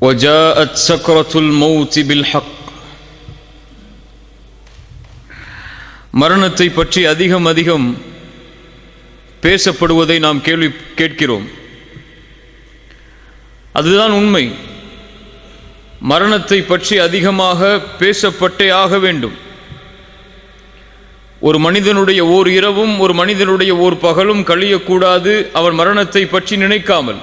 وجاءت سكرة الموت بالحق. மரணத்தை பற்றி அதிகம் பேசப்படுவதை நாம் கேட்கிறோம். அதுதான் உண்மை. மரணத்தை பற்றி அதிகமாக பேசப்பட்டே ஆக வேண்டும். ஒரு மனிதனுடைய ஓர் இரவும் ஒரு மனிதனுடைய ஓர் பகலும் கழியக்கூடாது அவன் மரணத்தை பற்றி நினைக்காமல்.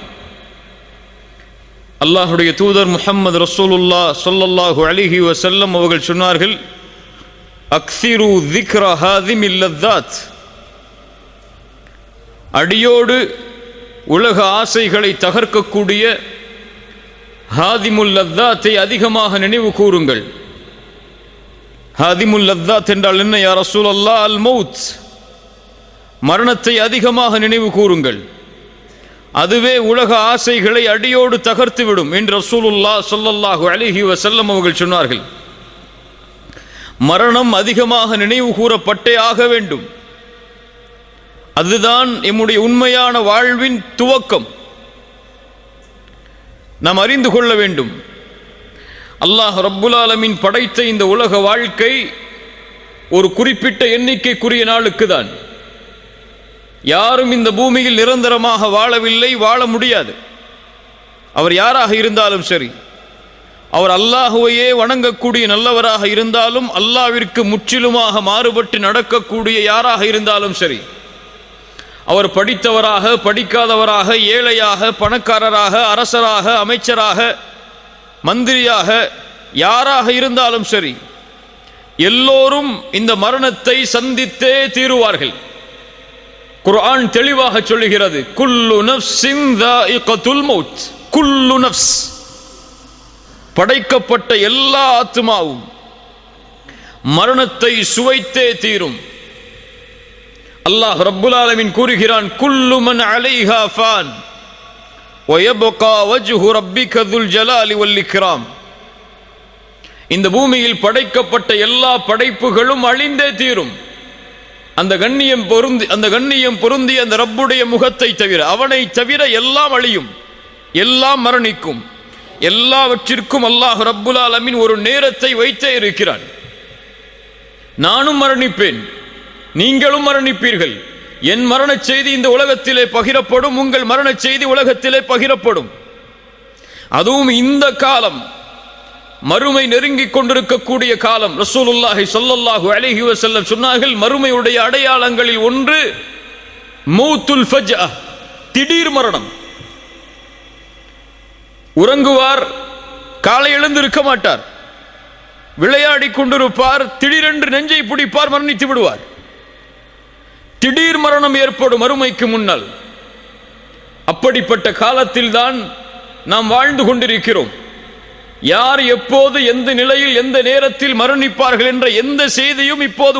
அல்லாஹுடைய தூதர் முஹம்மது ரசூலுல்லாஹ் ஸல்லல்லாஹு அலைஹி வஸல்லம் அவர்கள் சொன்னார்கள், அக்ஸிரு ذிக்ர ஹாதிமில் லذாத். அடியோடு உலக ஆசைகளை தகர்க்கக்கூடிய ஹாதிமுல் லذாத்தை அதிகமாக நினைவு கூறுங்கள். ஹாதிமுல் லذாத் என்றால் என்ன யா ரசூலல்லாஹ்? அல் மௌத், மரணத்தை அதிகமாக நினைவு கூறுங்கள். அதுவே உலக ஆசைகளை அடியோடு தகர்த்துவிடும் என்று ரசூலுல்லாஹ் ஸல்லல்லாஹு அலைஹி வஸல்லம் அவர்கள் சொன்னார்கள். மரணம் அதிகமாக நினைவு கூறப்பட்டே ஆக வேண்டும். அதுதான் எம்முடைய உண்மையான வாழ்வின் துவக்கம். நாம் அறிந்து கொள்ள வேண்டும், அல்லாஹ் ரப்புல் ஆலமீன் படைத்த இந்த உலக வாழ்க்கை ஒரு குறிப்பிட்ட எண்ணிக்கைக்குரிய நாளுக்கு தான். யாரும் இந்த பூமியில் நிரந்தரமாக வாழவில்லை, வாழ முடியாது. அவர் யாராக இருந்தாலும் சரி, அவர் அல்லாஹுவையே வணங்கக்கூடிய நல்லவராக இருந்தாலும், அல்லாஹ்விற்கு முற்றிலுமாக மாறுபட்டு நடக்கக்கூடிய யாராக இருந்தாலும் சரி, அவர் படித்தவராக படிக்காதவராக, ஏழையாக பணக்காரராக, அரசராக அமைச்சராக மந்திரியாக யாராக இருந்தாலும் சரி, எல்லோரும் இந்த மரணத்தை சந்தித்தே தீருவார்கள். குர்ஆன் தெளிவாக சொல்லுகிறது, குல்லு நஃப்ஸின் ذائقத்துல் மௌத். குல்லு நஃப்ஸ், படைக்கப்பட்ட எல்லா ஆத்மாவும் மரணத்தை சுவைத்தே தீரும். அல்லாஹ் ரப்புல் ஆலமீன் கூறுகிறான், குல்லு மன் அலைஹா ஃபான் வயப்கா வஜ்ஹு ரப்பிக துல் ஜலாலி வல் இக்ராம். இந்த பூமியில் படைக்கப்பட்ட எல்லா படைப்புகளும் அழிந்தே தீரும். அந்த கண்ணியம் பொருந்திய அந்த ரப்புடைய முகத்தை தவிர, அவனை தவிர எல்லாம் அழியும், எல்லாம் மரணிக்கும். எல்லாவற்றிற்கும் அல்லாஹ் ரப்புல் ஆலமீன் ஒரு நேரத்தை வைத்தே இருக்கிறான். நானும் மரணிப்பேன், நீங்களும் மரணிப்பீர்கள். என் மரண செய்தி இந்த உலகத்திலே பகிரப்படும், உங்கள் மரண செய்தி உலகத்திலே பகிரப்படும். அதுவும் இந்த காலம் மறுமை நெருங்கிக் கொண்டிருக்கக்கூடிய காலம். ரசூலுல்லாஹி ஸல்லல்லாஹு அலைஹி வஸல்லம் சொன்னார்கள், மறுமையுடைய அடையாளங்களில் ஒன்று மௌத்துல் ஃபஜ்அ, திடீர் மரணம். உறங்குவார், காலை எழுந்திருக்க மாட்டார், விளையாடி கொண்டிருப்பார், திடீரென்று நெஞ்சை பிடிப்பார், மரணித்து விடுவார். திடீர் மரணம் ஏற்படும் மறுமைக்கு முன்னால். அப்படிப்பட்ட காலத்தில் தான் நாம் வாழ்ந்து கொண்டிருக்கிறோம். யார் எப்போது எந்த நிலையில் எந்த நேரத்தில் மரணிப்பார்கள் என்ற எந்த செய்தியும் இப்போது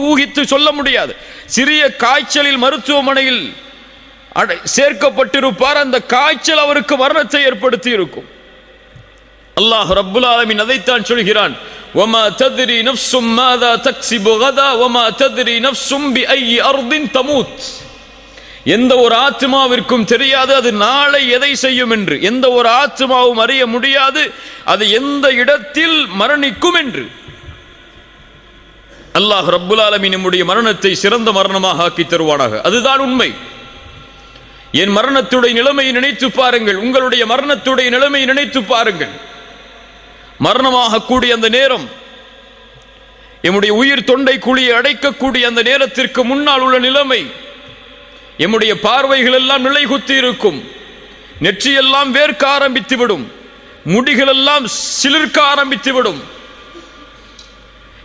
ஊகித்து சொல்ல முடியாது. சிறிய காய்ச்சலில் மருத்துவமனையில் சேர்க்கப்பட்டிருப்பார், அந்த காய்ச்சல் அவருக்கு மரணத்தை ஏற்படுத்தி இருக்கும். அல்லாஹ் ரப்புல் ஆலமீன் அதைத்தான் சொல்கிறான், وَمَا تَدْرِي نَفْسٌ مَاذَا تَكْسِبُ غَدًا وَمَا تَدْرِي نَفْسٌ بِأَيِّ أَرْضٍ تَمُوتُ. எந்த ஒரு ஆத்மாவிற்கும் தெரியாது அது நாளை எதை செய்யும் என்று. எந்த ஒரு ஆத்மாவும் அறிய முடியாது அது எந்த இடத்தில் மரணிக்கும் என்று. அல்லாஹ் ரப்புல் ஆலமீன் நம்முடைய மரணத்தை சிறந்த மரணமாக ஆக்கி தருவானாக. அதுதான் உண்மை. என் மரணத்துடைய நிலைமையை நினைத்து பாருங்கள், உங்களுடைய மரணத்துடைய நிலைமையை நினைத்து பாருங்கள். மரணமாக கூடிய அந்த நேரம், எம்முடைய உயிர் தொண்டை குழியை அடைக்கக்கூடிய அந்த நேரத்திற்கு முன்னால் உள்ள நிலைமை, எம்முடைய பார்வைகள் எல்லாம் நிலை குத்தி இருக்கும், நெற்றியெல்லாம் வேர்க்க ஆரம்பித்துவிடும், முடிகள் எல்லாம் சிலிர்க்க ஆரம்பித்துவிடும்.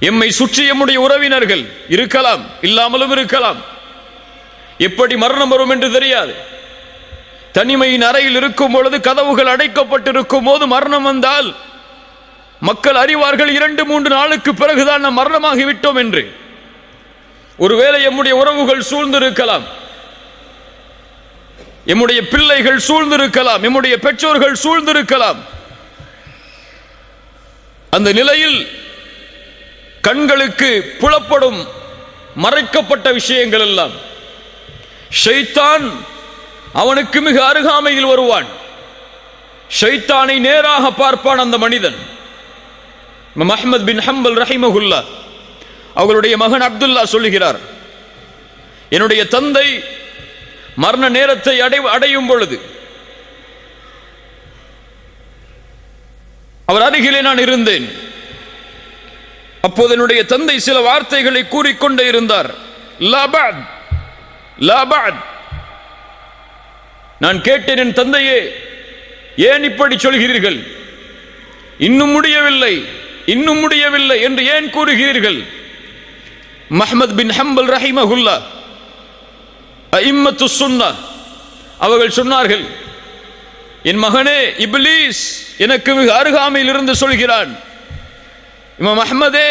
எம்மை சுற்றி எம்முடைய உறவினர்கள் இருக்கலாம், இல்லாமலும் இருக்கலாம். எப்படி மரணம் வரும் என்று தெரியாது. தனிமையின் அறையில் இருக்கும் பொழுது, கதவுகள் அடைக்கப்பட்டிருக்கும் போது மரணம் வந்தால் மக்கள் அறிவார்கள் 2-3 நாளுக்கு பிறகுதான் நாம் மரணமாகிவிட்டோம் என்று. ஒருவேளை எம்முடைய உறவுகள் சூழ்ந்திருக்கலாம், எம்முடைய பிள்ளைகள் சூழ்ந்திருக்கலாம், எம்முடைய பெற்றோர்கள் சூழ்ந்திருக்கலாம். அந்த நிலையில் கண்களுக்கு புலப்படும் மறைக்கப்பட்ட விஷயங்கள் எல்லாம், ஷைத்தான் அவனுக்கு மிக அருகாமையில் வருவான். ஷைத்தானை நேராக பார்ப்பான் அந்த மனிதன். அஹ்மத் பின் ஹம்பல் ரஹிமஹுல்லா அவர்களுடைய மகன் அப்துல்லா சொல்லுகிறார், என்னுடைய தந்தை மரண நேரத்தை அடையும் பொழுது அவர் அருகிலே நான் இருந்தேன். அப்போது என்னுடைய தந்தை சில வார்த்தைகளை கூறிக்கொண்டே இருந்தார். நான் கேட்டேன், என் தந்தையே, ஏன் இப்படி சொல்கிறீர்கள்? இன்னும் முடியவில்லை, இன்னும் முடியவில்லை என்று ஏன் கூறுகிறீர்கள்? அஹ்மத் பின் ஹம்பல் ரஹிமஹுல்லா அஇம்மத்து சுன்னah அவர்கள் சொன்னார்கள், என் மகனே, இப்லீஸ் எனக்கு மிக அருகாமையில் இருந்து சொல்கிறான், இமாம் அஹ்மதே,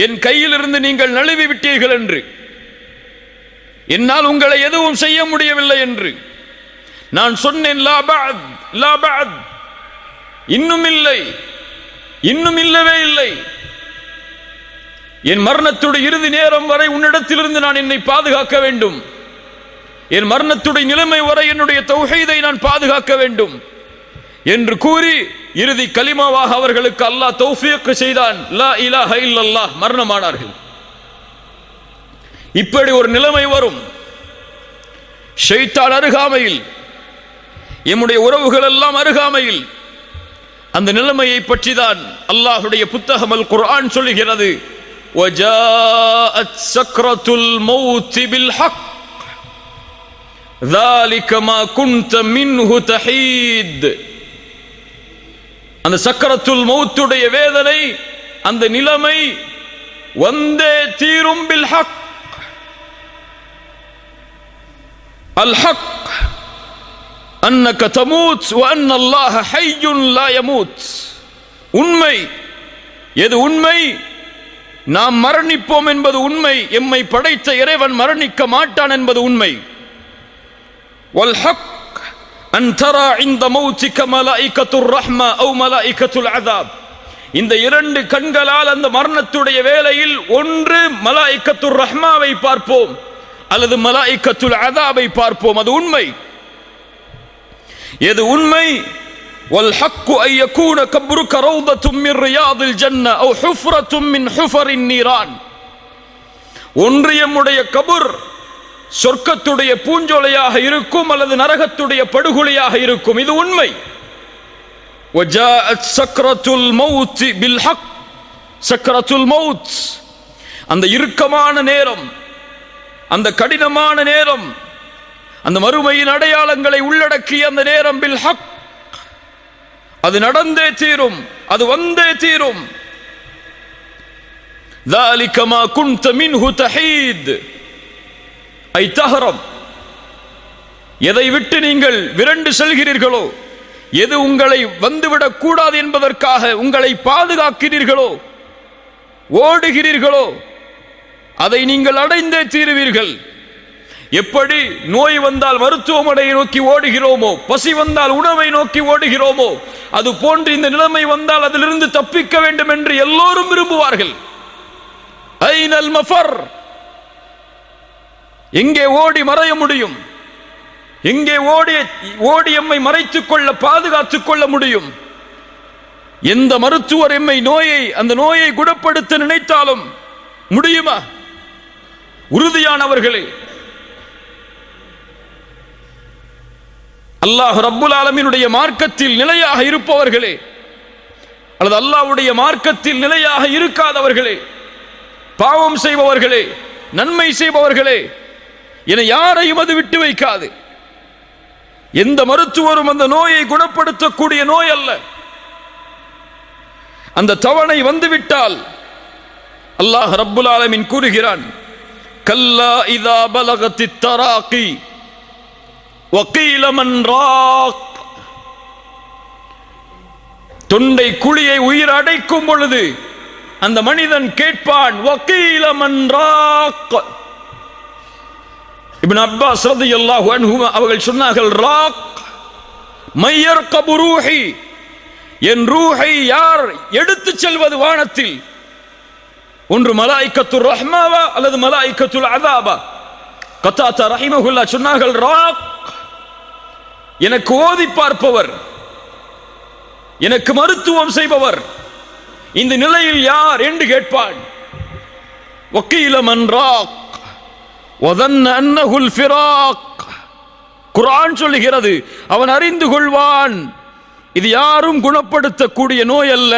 என் கையில் இருந்து நீங்கள் நழுவி விட்டீர்கள் என்று, என்னால் உங்களை எதுவும் செய்ய முடியவில்லை என்று. நான் சொன்னேன், லா பஅத், லா பஅத், இன்னும் இல்லை, இன்னும் இல்லவே இல்லை. என் மரணத்துடைய இறுதி நேரம் வரை உன்னிடத்திலிருந்து நான் என்னை பாதுகாக்க வேண்டும். என் மரணத்துடைய நிலைமை வரை என்னுடைய தௌஹீதை நான் பாதுகாக்க வேண்டும் என்று கூறி இறுதி கலிமாவாக அவர்களுக்கு அல்லாஹ் தௌஃபீக் செய்தான். லா இலாஹ இல்லல்லாஹ், மரணமானார்கள். இப்படி ஒரு நிலைமை வரும். ஷைத்தான் அருகாமையில், எம்முடைய உறவுகள் எல்லாம் அருகாமையில். அந்த நிலைமையை பற்றி தான் அல்லாஹ்வுடைய புத்தகம் அல் குர்ஆன் சொல்லுகிறது, வஜாஅத் சக்ரத்துல் மௌத் பில் ஹக் ذلك ما كنت منه تحيد. அந்த சக்கரத்துல் மௌத்துடைய வேதனை, அந்த நிலைமை வந்தே தீரும். பில் ஹக், அல் ஹக் அன்னக தமூத் வ அன்ன அல்லாஹ ஹய்யுன் லா யமூத். உண்மை எது? உண்மை நாம் மரணிப்போம் என்பது உண்மை. எம்மை படைத்த இறைவன் மரணிக்க மாட்டான் என்பது உண்மை. வல் ஹக் அன் தரா இன்த மௌத்திக மலாயிகத்துர் ரஹ்மா அவ் மலாயிகத்துல் அஸாப். இந்த இரண்டு கண்களால் அந்த மரணத்துடைய வேளையில் ஒன்று மலாயிகத்துர் ரஹ்மாவை பார்ப்போம் அல்லது மலாயிகத்துல் அஸாபை பார்ப்போம். அது உண்மை. எது உண்மை? வல் ஹக்கு அன் யகூன கப்ருக ரௌதத்தும் மின் ரியாதில் ஜன்னah அவ் ஹுஃப்ரத்தும் மின் ஹுஃபரின் நீரான். ஒன்று எம்முடைய கபர் சொர்க்கத்துடைய பூஞ்சோலையாக இருக்கும் அல்லது நரகத்துடைய படுகொலையாக இருக்கும். இது உண்மை. வஜாஅத் சக்ரத்துல் மௌத் பில் ஹக். சக்ரத்துல் மௌத், அந்த இறுக்கமான நேரம், அந்த கடினமான நேரம், அந்த மறுமையின் அடையாளங்களை உள்ளடக்கிய அந்த நேரம், பில் ஹக், அது நடந்தே தீரும், அது வந்தே தீரும். ذلك ما كنت منه تحيد ஐ தஹரம். எதை விட்டு நீங்கள் விரண்டு செல்கிறீர்களோ, எது உங்களை வந்துவிடக் கூடாது என்பதற்காக உங்களை பாதுகாக்கிறீர்களோ, ஓடுகிறீர்களோ, அதை நீங்கள் அடைந்தே தீருவீர்கள். எப்படி நோய் வந்தால் மருத்துவமனையை நோக்கி ஓடுகிறோமோ, பசி வந்தால் உணவை நோக்கி ஓடுகிறோமோ, அது போன்று இந்த நிலைமை வந்தால் அதிலிருந்து தப்பிக்க வேண்டும் என்று எல்லோரும் விரும்புவார்கள். ஐனல் மஃபர், எங்கே ஓடி மறைய முடியும்? எங்கே ஓடி எம்மை மறைத்துக் கொள்ள, பாதுகாத்துக் கொள்ள முடியும்? எந்த மருத்துவர் எம்மை அந்த நோயை குணப்படுத்த நினைத்தாலும் முடியுமா? உறுதியானவர்களே, அல்லாஹ் ரப்புல் ஆலமீனுடைய மார்க்கத்தில் நிலையாக இருப்பவர்களே, அல்லது அல்லாஹ்வுடைய மார்க்கத்தில் நிலையாக இருக்காதவர்களே, பாவம் செய்பவர்களே, நன்மை செய்பவர்களே என யாரையும் அது விட்டு வைக்காது. எந்த மருத்துவரும் அந்த நோயை குணப்படுத்தக்கூடிய நோய் அல்ல. அந்த தவணை வந்துவிட்டால் அல்லாஹ் ரப்புல் ஆலமீன் கூறுகிறான், கல்லா இதா பலகத்தித் தராகி வகீல மன் ராக். தொண்டை குழியை உயிர் அடைக்கும் பொழுது அந்த மனிதன் கேட்பான், வகீல மன் ராக். இப்னு அப்பாஸ் ரலியல்லாஹு அன்ஹு அவர்கள் சொன்னார்கள், ராக் மையர்கபு ரூஹி, என் ரூஹை யார் எடுத்து செல்வது வானத்தில்? ஒன்று மலாயிகத்துர் ரஹ்மாவா அல்லது மலாயிகத்துல் அஸாபா? கத்தாதா ரஹிமஹுல்லாஹ் சொன்னார்கள், ராக் எனக்கு ஓதி பார்ப்பவர், எனக்கு மருத்துவம் செய்பவர் இந்த நிலையில் யார் என்று கேட்பான். வக்கீல மன் ராக் வதன்ன அன்னஹுல் ஃபிராக். குர்ஆன் சொல்லுகிறது, அவன் அறிந்து கொள்வான் இது யாரும் குணப்படுத்தக்கூடிய நோய் அல்ல,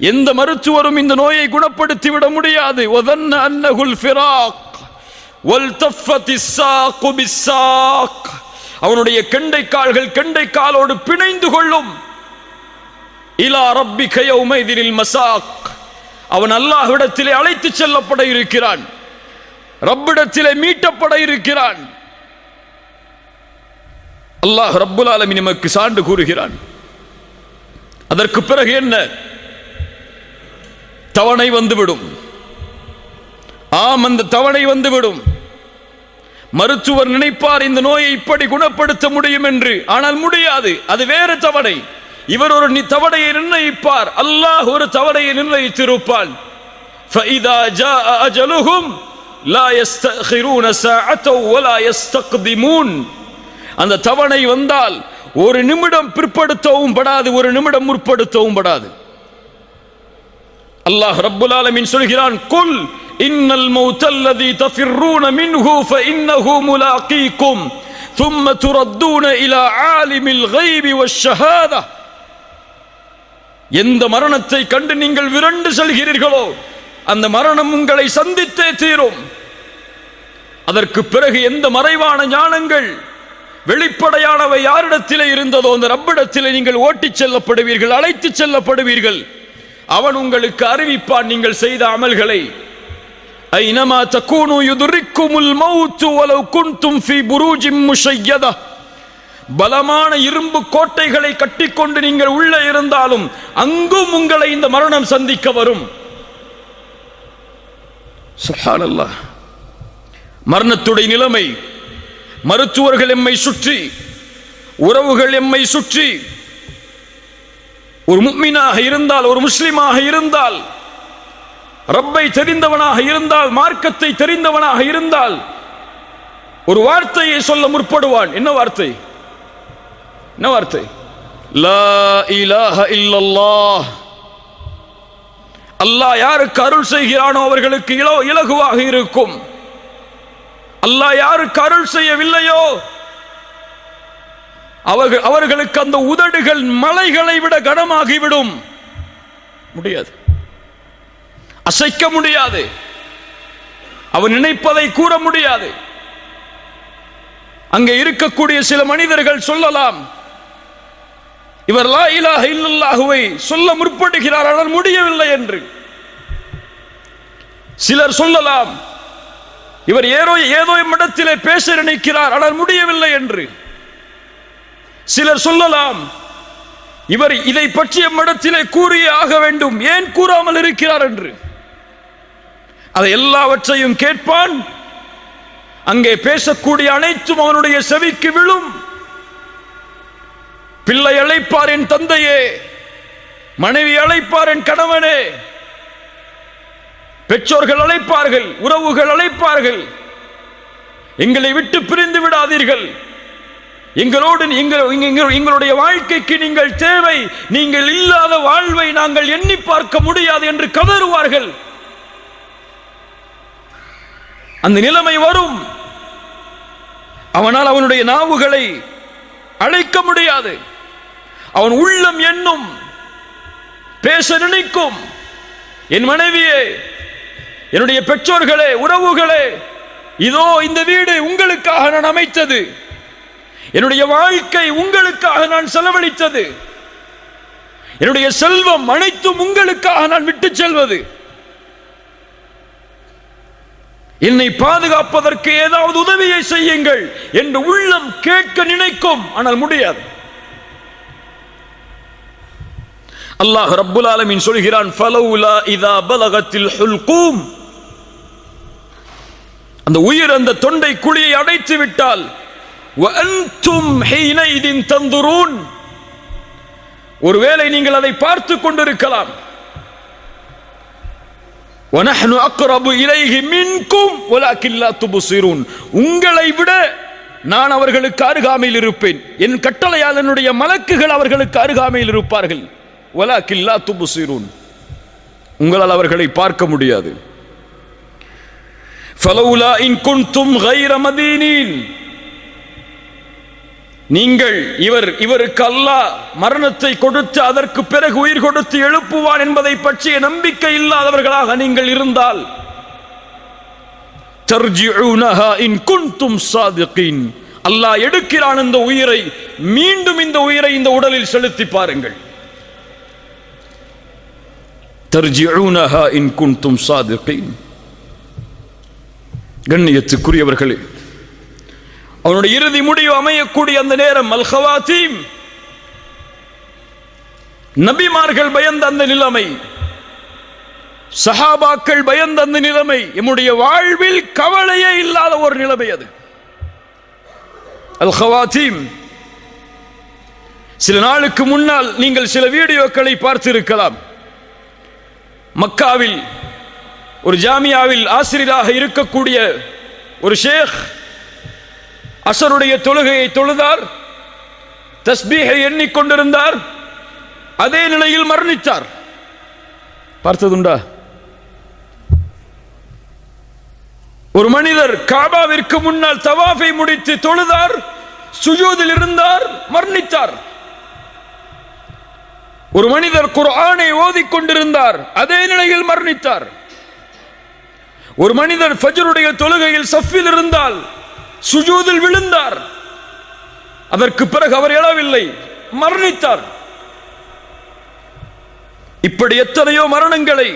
எந்த மருத்துவரும் இந்த நோயை குணப்படுத்தி விட முடியாது. வதன்ன அன்னஹுல் ஃபிராக் வல்தஃபத்திஸ் ஸாக்கு பிஸ்ஸாக். அவனுடைய கெண்டை கால்கள் கெண்டை காலோடு பிணைந்து கொள்ளும். இலா ரப்பிக யௌமைதில் மசாக். அவன் அல்லாஹ்விடத்திலே அழைத்து செல்லப்பட இருக்கிறான், ரப்பிடத்திலே மீட்டப்பட இருக்கிறான். அல்லாஹ் ரப்புல் ஆலமீன் நமக்கு சான்று கூறுகிறான். அதற்கு பிறகு என்ன? தவணை வந்துவிடும். ஆம், அந்த தவணை வந்துவிடும். மருத்துவர் நினைப்பார் இந்த நோயை இப்படி குணப்படுத்த முடியும் என்று, ஆனால் முடியாது, அது வேறு தவணை. இவர் ஒரு தவணையை நிர்ணயிப்பார், அல்லாஹ் ஒரு தவணையை நிர்ணயித்திருப்பான். فَإِذَا جَاءَ أَجَلُهُمْ لَا يَسْتَأْخِرُونَ سَاعَةً وَلَا يَسْتَقْدِمُونَ. அந்த தவணை வந்தால் ஒரு நிமிடம் பிற்படுத்தவும் படாது, ஒரு நிமிடம் முற்படுத்தவும் படாது. அல்லாஹ் ரப்புல் ஆலமீன் சொல்கிறான், குல் இன்னல் மௌத்தல்லதி தஃபிர்ரூன மின்ஹு ஃபஇன்னஹு முலாகீக்கும் ثم تردون إلى عالم الغيب والشهادة. எந்த மரணத்தை கண்டு நீங்கள் விரண்டு செல்கிறீர்களோ அந்த மரணம் உங்களை சந்தித்தே தீரும். அதற்கு பிறகு எந்த மறைவான ஞானங்கள் வெளிப்படையானவை யாரிடத்திலே இருந்ததோ அந்த ரப்பிடத்திலே நீங்கள் ஓட்டிச் செல்லப்படுவீர்கள், அழைத்து செல்லப்படுவீர்கள். அவன் உங்களுக்கு அறிவிப்பான் நீங்கள் செய்த அமல்களை. ஐனமா தகூனு யுத்ரிக்குமுல் மௌத் வலவ் குன்தும் ஃபீ புரூஜின் முஷய்யதா. பலமான இரும்பு கோட்டைகளை கட்டிக்கொண்டு நீங்கள் உள்ளே இருந்தாலும் அங்கும் உங்களை இந்த மரணம் சந்திக்க வரும். சுப்ஹானல்லாஹ். மரணத்துடைய நிலைமை, மருத்துவர்கள் எம்மை சுற்றி, உறவுகள் எம்மை சுற்றி. ஒரு முஃமினாக இருந்தால், ஒரு முஸ்லிமாக இருந்தால், ரப்பை தெரிந்தவனாக இருந்தால், மார்க்கத்தை தெரிந்தவனாக இருந்தால் ஒரு வார்த்தையை சொல்ல முற்படுவான். என்ன வார்த்தை? என்ன வார்த்தை? லா இலாஹ இல்லல்லாஹ். அல்லாஹ் யாருக்கு அருள் செய்கிறானோ அவர்களுக்கு இலகுவாக இருக்கும். அல்லாஹ் யாருக்கு அருள் செய்யவில்லையோ அவர்களுக்கு அந்த உதடுகள் மலைகளை விட கனமாகிவிடும். முடியாது, அசைக்க முடியாது, அவன் நினைப்பதை கூற முடியாது. அங்கே இருக்கக்கூடிய சில மனிதர்கள் சொல்லலாம், இவர் லா இலாஹ இல்லல்லாஹுவை சொல்ல முற்படுகிறார் ஆனால் முடியவில்லை என்று. சிலர் சொல்லலாம், இவர் ஏதோ இடத்திலே பேச நினைக்கிறார் ஆனால் முடியவில்லை என்று. சிலர் சொல்லலாம், இவர் இதை பற்றி இடத்திலே கூறியே ஆக வேண்டும், ஏன் கூறாமல் இருக்கிறார் என்று. அதை எல்லாவற்றையும் கேட்பான். அங்கே பேசக்கூடிய அனைத்தும் அவனுடைய செவிக்கு விழும். பிள்ளை அழைப்பார் என் தந்தையே, மனைவி அழைப்பார் என் கணவனே, பெற்றோர்கள் அழைப்பார்கள், உறவுகள் அழைப்பார்கள், எங்களை விட்டு பிரிந்து விடாதீர்கள், எங்களோடு எங்களுடைய வாழ்க்கைக்கு நீங்கள் தேவை, நீங்கள் இல்லாத வாழ்வை நாங்கள் எண்ணி பார்க்க முடியாது என்று கதறுவார்கள். அந்த நிலைமை வரும். அவனால் அவனுடைய நாவுகளை அழைக்க முடியாது. அவன் உள்ளம் எண்ணும், பேச நினைக்கும், என் மனைவியே, என்னுடைய பெற்றோர்களே, உறவுகளே, இதோ இந்த வீடு உங்களுக்காக நான் அமைத்தது, என்னுடைய வாழ்க்கை உங்களுக்காக நான் செலவழித்தது, என்னுடைய செல்வம் அனைத்தும் உங்களுக்காக நான் விட்டு செல்வது, என்னை பாதுகாப்பதற்கு ஏதாவது உதவியை செய்யுங்கள் என்று உள்ளம் கேட்க நினைக்கும், ஆனால் முடியாது. அல்லாஹ் ரப்புல் ஆலமீன் சொல்கிறான், ஃபலௌலா இதா பலகத்தில் ஹுல்கூம். அந்த உயிர் அந்த தொண்டை குழியை அடைத்து விட்டால், வஅன்தும் ஹீனைதின் தந்துரூன், ஒருவேளை நீங்கள் அதை பார்த்து கொண்டிருக்கலாம். وَنَحْنُ أَقْرَبُ إِلَيْهِ مِنْكُمْ وَلَكِنْ لَا تُبْصِرُونَ, உங்களை விட நான் அவர்களுக்கு அருகாமையில் இருப்பேன், என் கட்டளையால் என்னுடைய மலக்குகள் அவர்களுக்கு அருகாமையில் இருப்பார்கள். வலாக்கின் லா துப்சிரூன், உங்களால் அவர்களை பார்க்க முடியாது. ஃபலௌலா இன் குன்தும் கைர மதீனீன், நீங்கள் இவருக்கு அல்லாஹ் மரணத்தை கொடுத்து அதற்கு பிறகு உயிர் கொடுத்து எழுப்புவான் என்பதை பற்றிய நம்பிக்கை இல்லாதவர்களாக நீங்கள் இருந்தால், தர்ஜிஊனஹா இன் குன்தும் சாதிகீன், அல்லாஹ் எடுக்கிறான் இந்த உயிரை, மீண்டும் இந்த உயிரை இந்த உடலில் செலுத்தி பாருங்கள். தர்ஜிஊனஹா இன் குன்தும் சாதிகீன். கண்ணியத்துக்குரியவர்களே, அவனுடைய இறுதி முடிவு அமையக்கூடிய அந்த நேரம் அல் ஹவாத்தீம், நபிமார்கள் பயந்த அந்த நிலைமை, சஹாபாக்கள் பயந்த அந்த நிலைமை, நம்முடைய வாழ்வில் கவலையே இல்லாத ஒரு நிலைமை அது அல் ஹவாத்தீம். சில நாளுக்கு முன்னால் நீங்கள் சில வீடியோக்களை பார்த்திருக்கலாம். மக்காவில் ஒரு ஜாமியாவில் ஆசிரியராக இருக்கக்கூடிய ஒரு ஷேக் அசருடைய தொழுகையை தொழுதார், தஸ்பீஹை எண்ணிக்கொண்டிருந்தார், அதே நிலையில் மரணித்தார். பார்த்ததுண்டா? ஒரு மனிதர் காபாவிற்கு முன்னால் தவாஃபை முடித்து தொழுதார், சுஜூதில் இருந்தார், மரணித்தார். ஒரு மனிதர் குர்ஆனை ஓதிக்கொண்டிருந்தார், அதே நிலையில் மரணித்தார். ஒரு மனிதர் ஃபஜ்ருடைய தொழுகையில் சஃபில் இருந்தால் சுஜூதில் விழுந்தார், அதற்கு பிறகு அவர் எழவில்லை, மரணித்தார். இப்படி எத்தனையோ மரணங்களை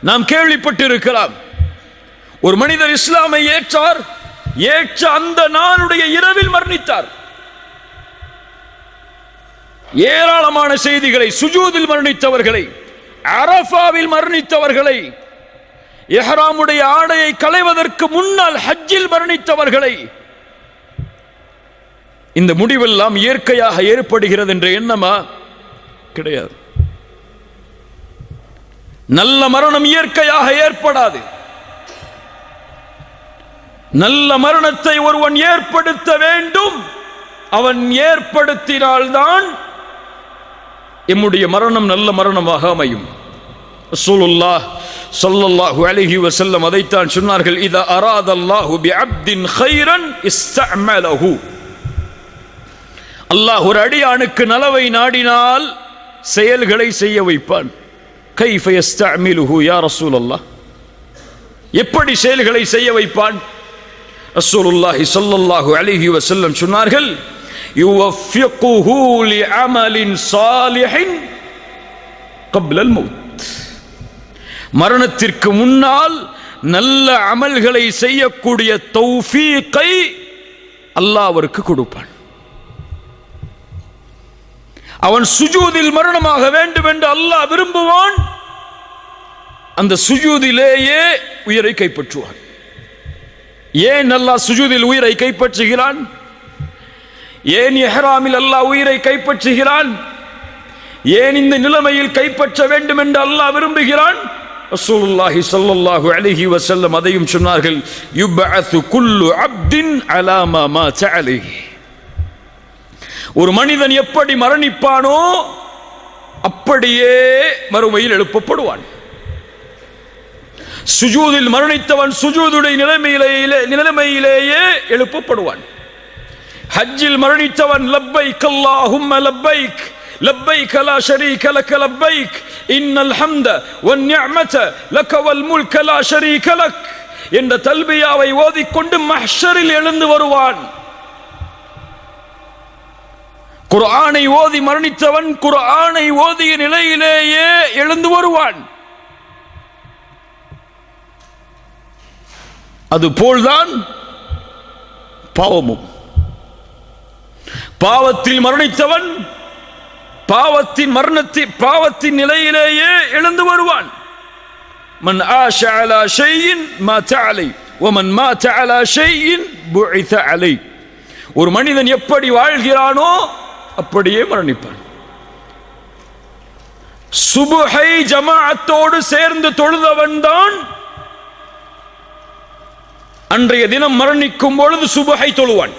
நாம் கேள்விப்பட்டிருக்கலாம். ஒரு மனிதர் இஸ்லாமை ஏற்றார், ஏற்ற அந்த நாளுடைய இரவில் மரணித்தார். ஏராளமான செய்திகளை, சுஜூதில் மரணித்தவர்களை, அரஃபாவில் மரணித்தவர்களை, இஹ்ராமுடைய ஆடையை களைவதற்கு முன்னால் ஹஜ்ஜில் மரணித்தவர்களை. இந்த முடிவெல்லாம் இயற்கையாக ஏற்படுகிறது என்ற எண்ணமா? கிடையாது. நல்ல மரணம் இயற்கையாக ஏற்படாது. நல்ல மரணத்தை ஒருவன் ஏற்படுத்த வேண்டும். அவன் ஏற்படுத்தினால்தான் எம்முடைய மரணம் நல்ல மரணமாக அமையும். ரசூலுல்லாஹ் ஸல்லல்லாஹு அலைஹி வஸல்லம் அதைத்தான் சொன்னார்கள், இதா அராதல்லாஹு பிஅப்தின் கைரன் இஸ்தஅமலஹு. அல்லாஹ் ஒரு அடியானுக்கு நலவை நாடினால் செயல்களை செய்ய வைப்பான். கைஃப யஸ்தஅமிலுஹு யா ரசூலல்லாஹ், எப்படி செயல்களை செய்ய வைப்பான்? ரசூலுல்லாஹி ஸல்லல்லாஹு அலைஹி வஸல்லம் சொன்னார்கள், யுவஃபிகுஹு லிஅமலின் சாலிஹின் கப்லல் மௌத். மரணத்திற்கு முன்னால் நல்ல அமல்களை செய்யக்கூடிய தௌஃபீகை அல்லாஹ் அவருக்கு கொடுப்பான். அவன் சுஜூதில் மரணமாக வேண்டும் என்று அல்லாஹ் விரும்புவான். அந்த சுஜூதிலேயே உயிரை கைப்பற்றுவான். ஏன் அல்லாஹ் சுஜூதில் உயிரை கைப்பற்றுகிறான்? ஏன் இஹ்ராமில் அல்லாஹ் உயிரை கைப்பற்றுகிறான்? ஏன் இந்த நிலைமையில் கைப்பற்ற வேண்டும் என்று அல்லாஹ் விரும்புகிறான்? ரசூலுல்லாஹி ஸல்லல்லாஹு அலைஹி வஸல்லம் அதையும் சொன்னார்கள், யுபஅது குல்லு அப்தின் அலா மா மாத அலைஹி. ஒரு மனிதன் எப்படி மரணிப்பானோ அப்படியே மறுமையில் எழுப்பப்படுவான். சுஜூதில் மரணித்தவன் சுஜூதுடைய நிலைமையிலேயே எழுப்பப்படுவான். ஹஜ்ஜில் மரணித்தவன் லப்பைக் அல்லாஹும்ம லப்பைக் லப்பைக் லா ஷரீக லக லப்பைக் இன்னல் ஹம்த வன் நிஅமத லக வல் முல்க லா ஷரீக லக் என்ற தல்பியாவை ஓதிக்கொண்டு மஹ்ஷரில் எழுந்து வருவான். குர்ஆனை ஓதி மரணித்தவன் குர்ஆனை ஓதிய நிலையிலேயே எழுந்து வருவான். அதுபோல்தான் பாவமும். பாவத்தில் மரணித்தவன் பாவத்தின் நிலையிலேயே எழுந்து வருவான். மன் ஆஷ அலா ஷைஇன் மாத அலை வமன் மாத அலா ஷைஇன் புஇத அலை. ஒரு மனிதன் எப்படி வாழ்கிறானோ அப்படியே மரணிப்பான். சுபுஹை ஜமாஅத்தோடு சேர்ந்து தொழுதவன் தான் அன்றைய தினம் மரணிக்கும் பொழுது சுபஹை தொழுவான்.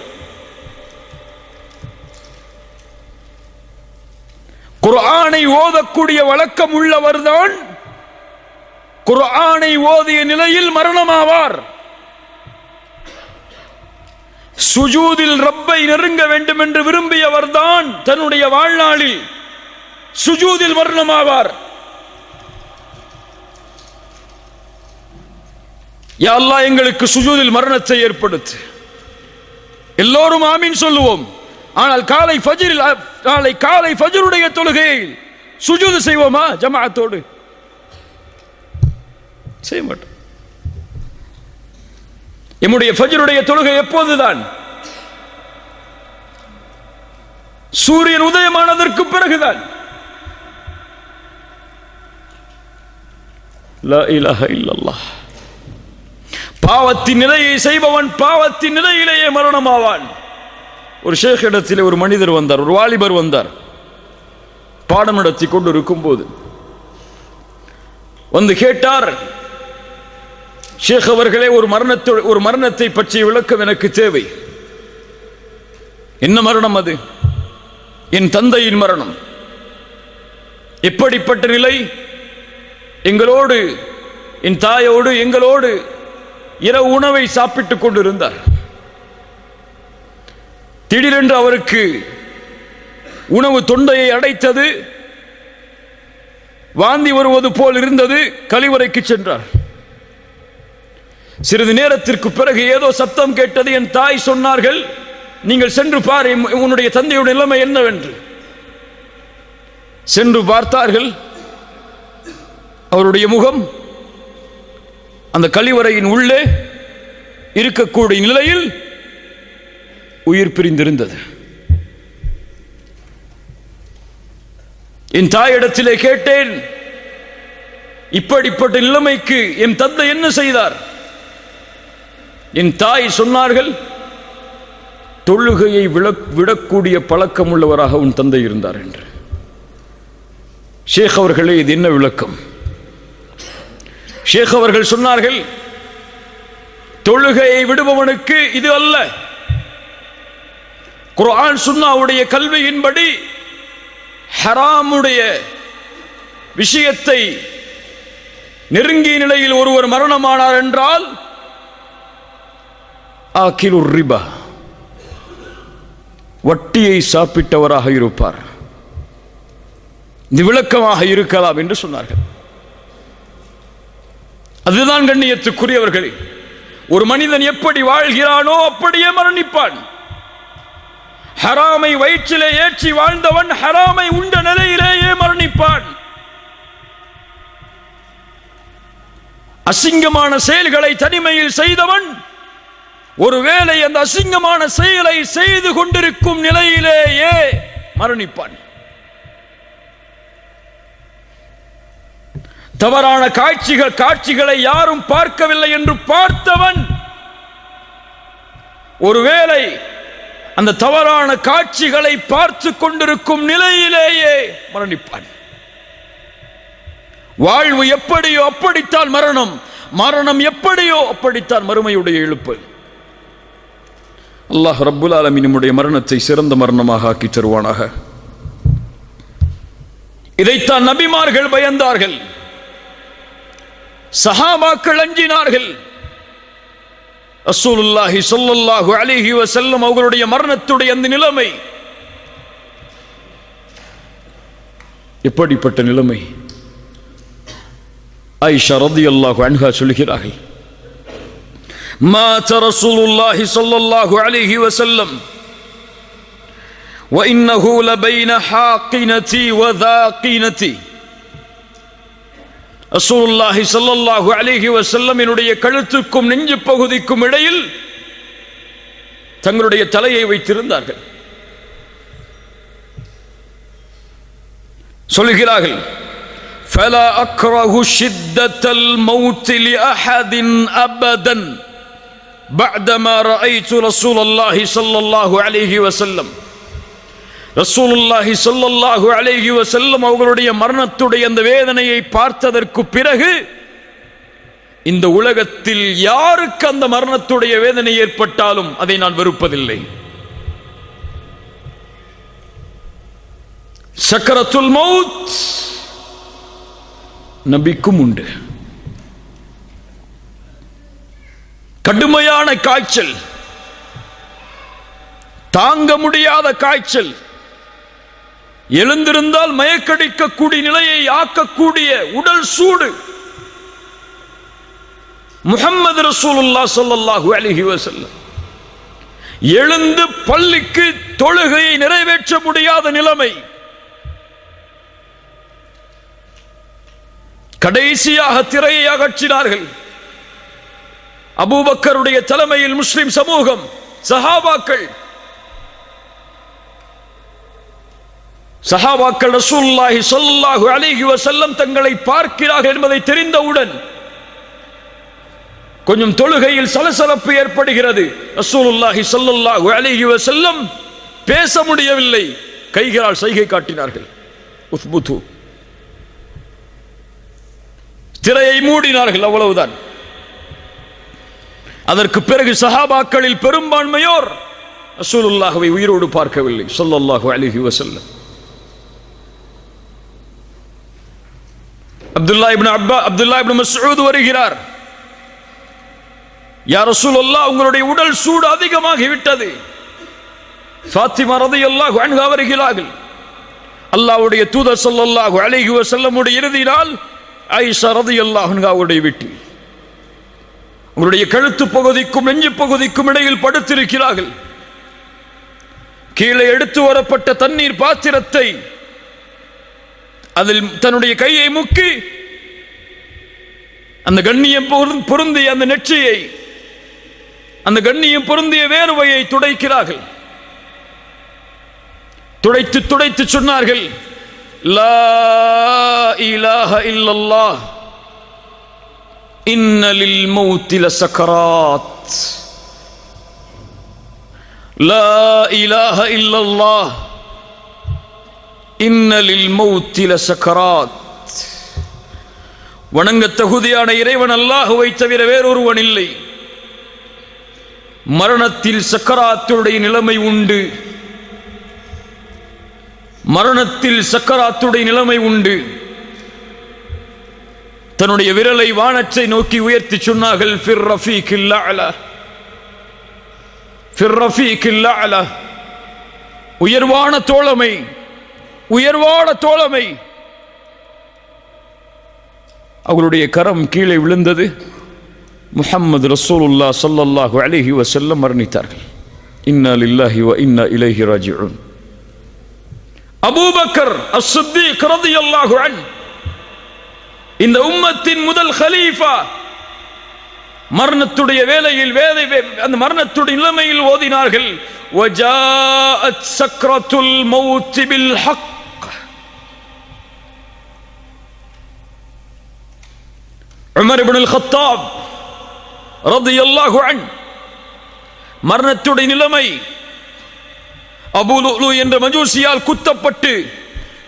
குர்ஆனை ஓதக்கூடிய வழக்கம் உள்ளவர்தான் குர்ஆனை ஓதிய நிலையில் மரணமாவார். சுஜூதில் ரப்பை நெருங்க வேண்டும் என்று விரும்பியவர்தான் தன்னுடைய வாழ்நாளில் சுஜூதில் மரணமாவார். யா அல்லாஹ் எங்களுக்கு சுஜூதில் மரணத்தை ஏற்படுத்து. எல்லோரும் ஆமீன் சொல்லுவோம். ஆனால் நாளை காலை ஃபஜ்ருடைய தொழுகையை சுஜூது செய்வோமா? ஜமாஅத்தோடு செய்ய மாட்டோம். நம்முடைய ஃபஜ்ருடைய தொழுகை எப்போதுதான்? சூரியன் உதயமானதற்கு பிறகுதான். லா இலாஹ இல்லல்லாஹ். பாவத்தின் நிலையை செய்பவன் பாவத்தின் நிலையிலேயே மரணமாவான். ஒரு ஷேக் இடத்திலே ஒரு மனிதர் வந்தார், ஒரு வாலிபர் வந்தார். பாடம் நடத்தி கொண்டு இருக்கும் போது வந்து கேட்டார், ஷேக் அவர்களே, ஒரு மரணத்தை பற்றிய விளக்கம் எனக்கு தேவை. என்ன மரணம் அது? என் தந்தையின் மரணம். எப்படிப்பட்ட நிலை? எங்களோடு, என் தாயோடு எங்களோடு இரவு உணவை சாப்பிட்டுக் கொண்டிருந்தார். திடீரென்று அவருக்கு உணவு தொண்டையை அடைத்தது, வாந்தி வருவது போல் இருந்தது. கழிவறைக்கு சென்றார். சிறிது நேரத்திற்கு பிறகு ஏதோ சத்தம் கேட்டது. என் தாய் சொன்னார்கள், நீங்கள் சென்று பார் உன்னுடைய தந்தையுடைய நிலைமை என்னவென்று. சென்று பார்த்தார்கள். அவருடைய முகம் அந்த கழிவறையின் உள்ளே இருக்கக்கூடிய நிலையில் உயிர் பிரிந்திருந்தது. என் தாயிடத்திலே கேட்டேன், இப்படிப்பட்ட நிலைமைக்கு என் தந்தை என்ன செய்தார்? என் தாய் சொன்னார்கள், தொழுகையை விடக்கூடிய பழக்கம் உள்ளவராக உன் தந்தை இருந்தார் என்று. ஷேக் அவர்களே, இது என்ன விளக்கம்? ஷேக் அவர்கள் சொன்னார்கள், தொழுகையை விடுபவனுக்கு இது அல்ல. குர்ஆன் சுன்னாவுடைய கல்வியின்படி ஹராமுடைய விஷயத்தை நெருங்கிய நிலையில் ஒருவர் மரணமானார் என்றால் ஆகிலுர் ரிபா, வட்டியை சாப்பிட்டவராக இருப்பார். இது விளக்கமாக இருக்கலாம் என்று சொன்னார்கள். அதுதான் கண்ணியத்துக்குரியவர்களே, ஒரு மனிதன் எப்படி வாழ்கிறானோ அப்படியே மரணிப்பான். ஹராமை வயிற்றிலே ஏற்றி வாழ்ந்தவன் ஹராமை உண்ட நிலையிலேயே மரணிப்பான். அசிங்கமான செயல்களை தனிமையில் செய்தவன் ஒருவேளை அந்த அசிங்கமான செயலை செய்து கொண்டிருக்கும் நிலையிலேயே மரணிப்பான். தவறான காட்சிகளை யாரும் பார்க்கவில்லை என்று பார்த்தவன் ஒருவேளை அந்த தவறான காட்சிகளை பார்த்து கொண்டிருக்கும் நிலையிலேயே மரணிப்பான். வாழ்வு எப்படியோ அப்படித்தான் மரணம், மரணம் எப்படியோ அப்படித்தான் மறுமையுடைய எழுப்பு. அல்லாஹ் ரப்புல் ஆலமீன் நம்முடைய மரணத்தை சிறந்த மரணமாக ஆக்கி தருவானாக. இதைத்தான் நபிமார்கள் பயந்தார்கள், சஹாபாக்கள் அஞ்சினார்கள். ரசூலுல்லாஹி ஸல்லல்லாஹு அலைஹி வஸல்லம் அவர்களுடைய மரணத்துடைய அந்த நிலைமை எப்படிப்பட்ட நிலைமை? ஆயிஷா ரலியல்லாஹு அன்ஹா சொல்கிறார்கள், மாத ரசூலுல்லாஹி ஸல்லல்லாஹு அலைஹி வஸல்லம் வ இன்னஹு லபைன ஹாகினதி வ தாகினதி. ரசூலுல்லாஹி ஸல்லல்லாஹு அலைஹி வஸல்லம் என்னுடைய கழுத்துக்கும் நெஞ்சு பகுதிக்கும் இடையில் தங்களுடைய தலையை வைத்திருந்தார்கள். சொல்கிறார்கள், ஃபலா அக்ரஹு ஷித்தத்தல் மௌத் லிஅஹதின் அபதன் பஅதமா ரஅய்து ரசூலுல்லாஹி ஸல்லல்லாஹு அலைஹி வஸல்லம். ரசூலுல்லாஹி ஸல்லல்லாஹு அலைஹி வஸல்லம் அவர்களுடைய மரணத்துடைய அந்த வேதனையை பார்த்ததற்கு பிறகு இந்த உலகத்தில் யாருக்கு அந்த மரணத்துடைய வேதனை ஏற்பட்டாலும் அதை நான் வெறுப்பதில்லை. சக்கரத்துல் மௌத் நபிக்கும் உண்டு. கடுமையான காய்ச்சல், தாங்க முடியாத காய்ச்சல், எழுந்திருந்தால் மயக்கடிக்கக்கூடிய நிலையை ஆக்கக்கூடிய உடல் சூடு. முஹம்மது ரசூலுல்லாஹ் ஸல்லல்லாஹு அலைஹி வஸல்லம் எழுந்து பள்ளிக்கு தொழுகையை நிறைவேற்ற முடியாத நிலைமை. கடைசியாக திரையை அகற்றினார்கள். அபூபக்கருடைய தலைமையில் முஸ்லிம் சமூகம், சஹாபாக்கள் ரசூலுல்லாஹி ஸல்லல்லாஹு அலைஹி வஸல்லம் தங்களை பார்க்கிறார்கள் என்பதை தெரிந்தவுடன் கொஞ்சம் தொழுகையில் சலசலப்பு ஏற்படுகிறது. ரசூலுல்லாஹி ஸல்லல்லாஹு அலைஹி வஸல்லம் பேச முடியவில்லை, கைகளால் சைகை காட்டினார்கள். உஸ்புது, திரையை மூடினார்கள், அவ்வளவுதான். அதற்கு பிறகு சஹாபாக்களில் பெரும்பான்மையோர் ரசூலுல்லாஹ்வை உயிரோடு பார்க்கவில்லை ஸல்லல்லாஹு அலைஹி வஸல்லம். அப்துல்லாஹ் இப்னு மஸ்ஊத் வருகிறார். யா ரசூலுல்லாஹ், உங்களுடைய உடல் சூடு அதிகமாகி விட்டது. ஃபாத்திமா ரலியல்லாஹு அன்ஹா வருகிறார்கள். அல்லாஹ்வுடைய தூதர் ஸல்லல்லாஹு அலைஹி வஸல்லமுடைய இறுதி நாள் ஆயிஷா ரலியல்லாஹு அன்ஹாவுடைய வீட்டில் உங்களுடைய கழுத்து பகுதிக்கும் நெஞ்சு பகுதிக்கும் இடையில் படுத்திருக்கிறார்கள். கீழே எடுத்து வரப்பட்ட தண்ணீர் பாத்திரத்தை அதில் தன்னுடைய கையை முக்கி அந்த கண்ணியம் பொருந்திய அந்த நெற்றியை, அந்த கண்ணியம் பொருந்திய வேர்வையை துடைக்கிறார்கள். துடைத்து துடைத்து சொன்னார்கள், லா இலாஹ இல்லல்லாஹ் இன்ன லில் மௌத்தி லசக்கராத். லா இலாஹ இல்லல்லாஹ் இன்ன லில் மௌத்தி லசக்கராத். வணங்க தகுதியான இறைவன் அல்லாஹ்வை தவிர வேறொருவன் இல்லை. மரணத்தில் சக்கராத்துடைய நிலைமை உண்டு. மரணத்தில் சக்கராத்துடைய நிலைமை உண்டு. தன்னுடைய விரலை வானத்தை நோக்கி உயர்த்தி சொன்னார்கள், ஃபிர் ரஃபீகில் அலா, ஃபிர் ரஃபீகில் அலா. உயர்வான தோழமை, உயர்வான தோழமை. அவருடைய கரம் கீழே விழுந்தது. முஹம்மது ரசூலுல்லாஹ் ஸல்லல்லாஹு அலைஹி வஸல்லம் மரணித்தார்கள். இன்னா லில்லாஹி வ இன்னா இலைஹி ராஜிஊன். அபூபக்கர் அஸ்-சித்தீக் ரலியல்லாஹு அன்ஹு, இந்த உம்மத்தின் முதல் கலீஃபா, மரணத்துடைய வேளையில் அந்த மரணத்துடைய நிலைமையில் ஓதினார்கள், வஜாஅத் சக்ரத்துல் மௌத் பில் ஹக். உமர் இப்னுல் கத்தாப் ரலியல்லாஹு அன்ஹு, மரணத்துடைய நிலைமை, அபூ லுலு என்ற மஜூசியால் குத்தப்பட்டு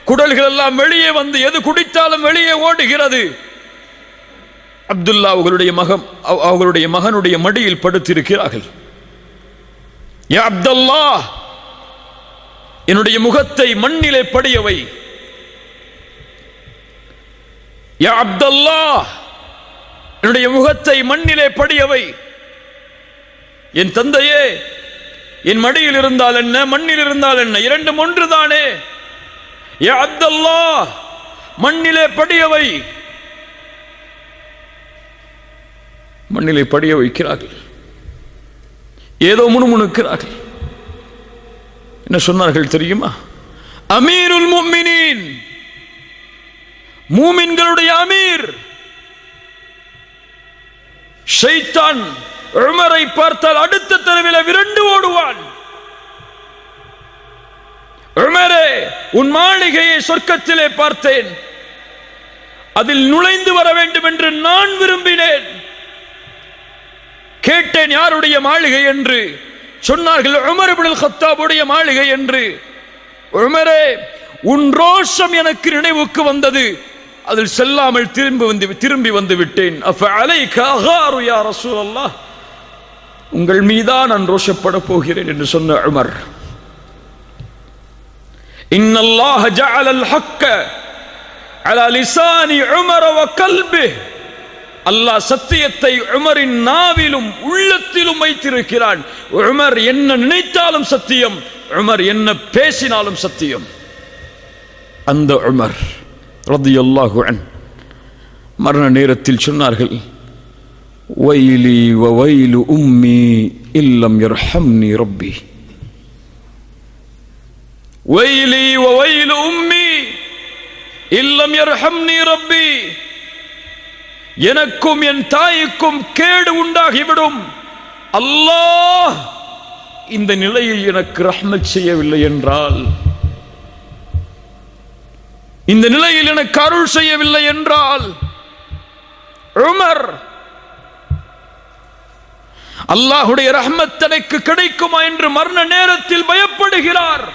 குடல்கள் எல்லாம் வெளியே வந்து எது குடித்தாலும் வெளியே ஓடுகிறது. அப்துல்லா அவர்களுடைய மகனுடைய மடியில் படுத்திருக்கிறார்கள். யா அப்துல்லாஹ், என்னுடைய முகத்தை மண்ணிலே படியவை. யா அப்துல்லாஹ், என்னுடைய முகத்தை மண்ணிலே படியவை. என் தந்தையே, என் மடியில் இருந்தால் என்ன, மண்ணில் இருந்தால் என்ன, இரண்டும் ஒன்றுதானே. யா அப்துல்லாஹ், மண்ணிலே படியவை. மண்ணிலே படிய வைக்கிறார்கள். ஏதோ முணுமுணுக்கிறார்கள். என்ன சொன்னார்கள் தெரியுமா? அமீருல் முஃமினீன், மூமின்களுடைய அமீர். ஷைத்தான் உமரை பார்த்தால் அடுத்த தெருவில் விரண்டு ஓடுவான். உமரே, உன் மாளிகையை சொர்க்கத்திலே பார்த்தேன், அதில் நுழைந்து வர வேண்டும் என்று நான் விரும்பினேன். கேட்டேன் யாருடைய மாளிகை என்று. சொன்னார்கள் உமர் இப்னுல் கத்தாபுடைய மாளிகை என்று. உமரே, உன் ரோஷம் எனக்கு நினைவுக்கு வந்தது. அதில் செல்லாமல் திரும்பி வந்து விட்டேன். அஃபஅலைக அகாரு யா ரசூலல்லாஹ், உங்கள் மீதான் நான் ரோஷப்பட போகிறேன் என்று சொன்ன உமர், இன்னல்லாஹ ஜஅலல் ஹக்க அலா லிசானி உமர் வ கல்பிஹ், அல்லாஹ் சத்தியத்தை உமரின் நாவிலும் உள்ளத்திலும் வைத்திருக்கிறான். உமர் என்ன நினைத்தாலும் சத்தியம், உமர் என்ன பேசினாலும் சத்தியம். அந்த உமர் ரலியல்லாஹு அன்ஹு மரண நேரத்தில் சொன்னார்கள், வைலி வ வைலு உம்மி இல்லம் யர்ஹம்னி ரப்பி, வைலி வ வைலு உம்மி இல்லம் யர்ஹம்னி ரப்பி, எனக்கும் என் தாய்க்கும் கேடு உண்டாகிவிடும், அல்லாஹ் இந்த நிலையில் எனக்கு ரஹ்மத் செய்யவில்லை என்றால், இந்த நிலையில் எனக்கு அருள் செய்யவில்லை என்றால், உமர் அல்லாஹ்வுடைய ரஹ்மத் தனக்கு கிடைக்குமா என்று மரண நேரத்தில் பயப்படுகிறார்.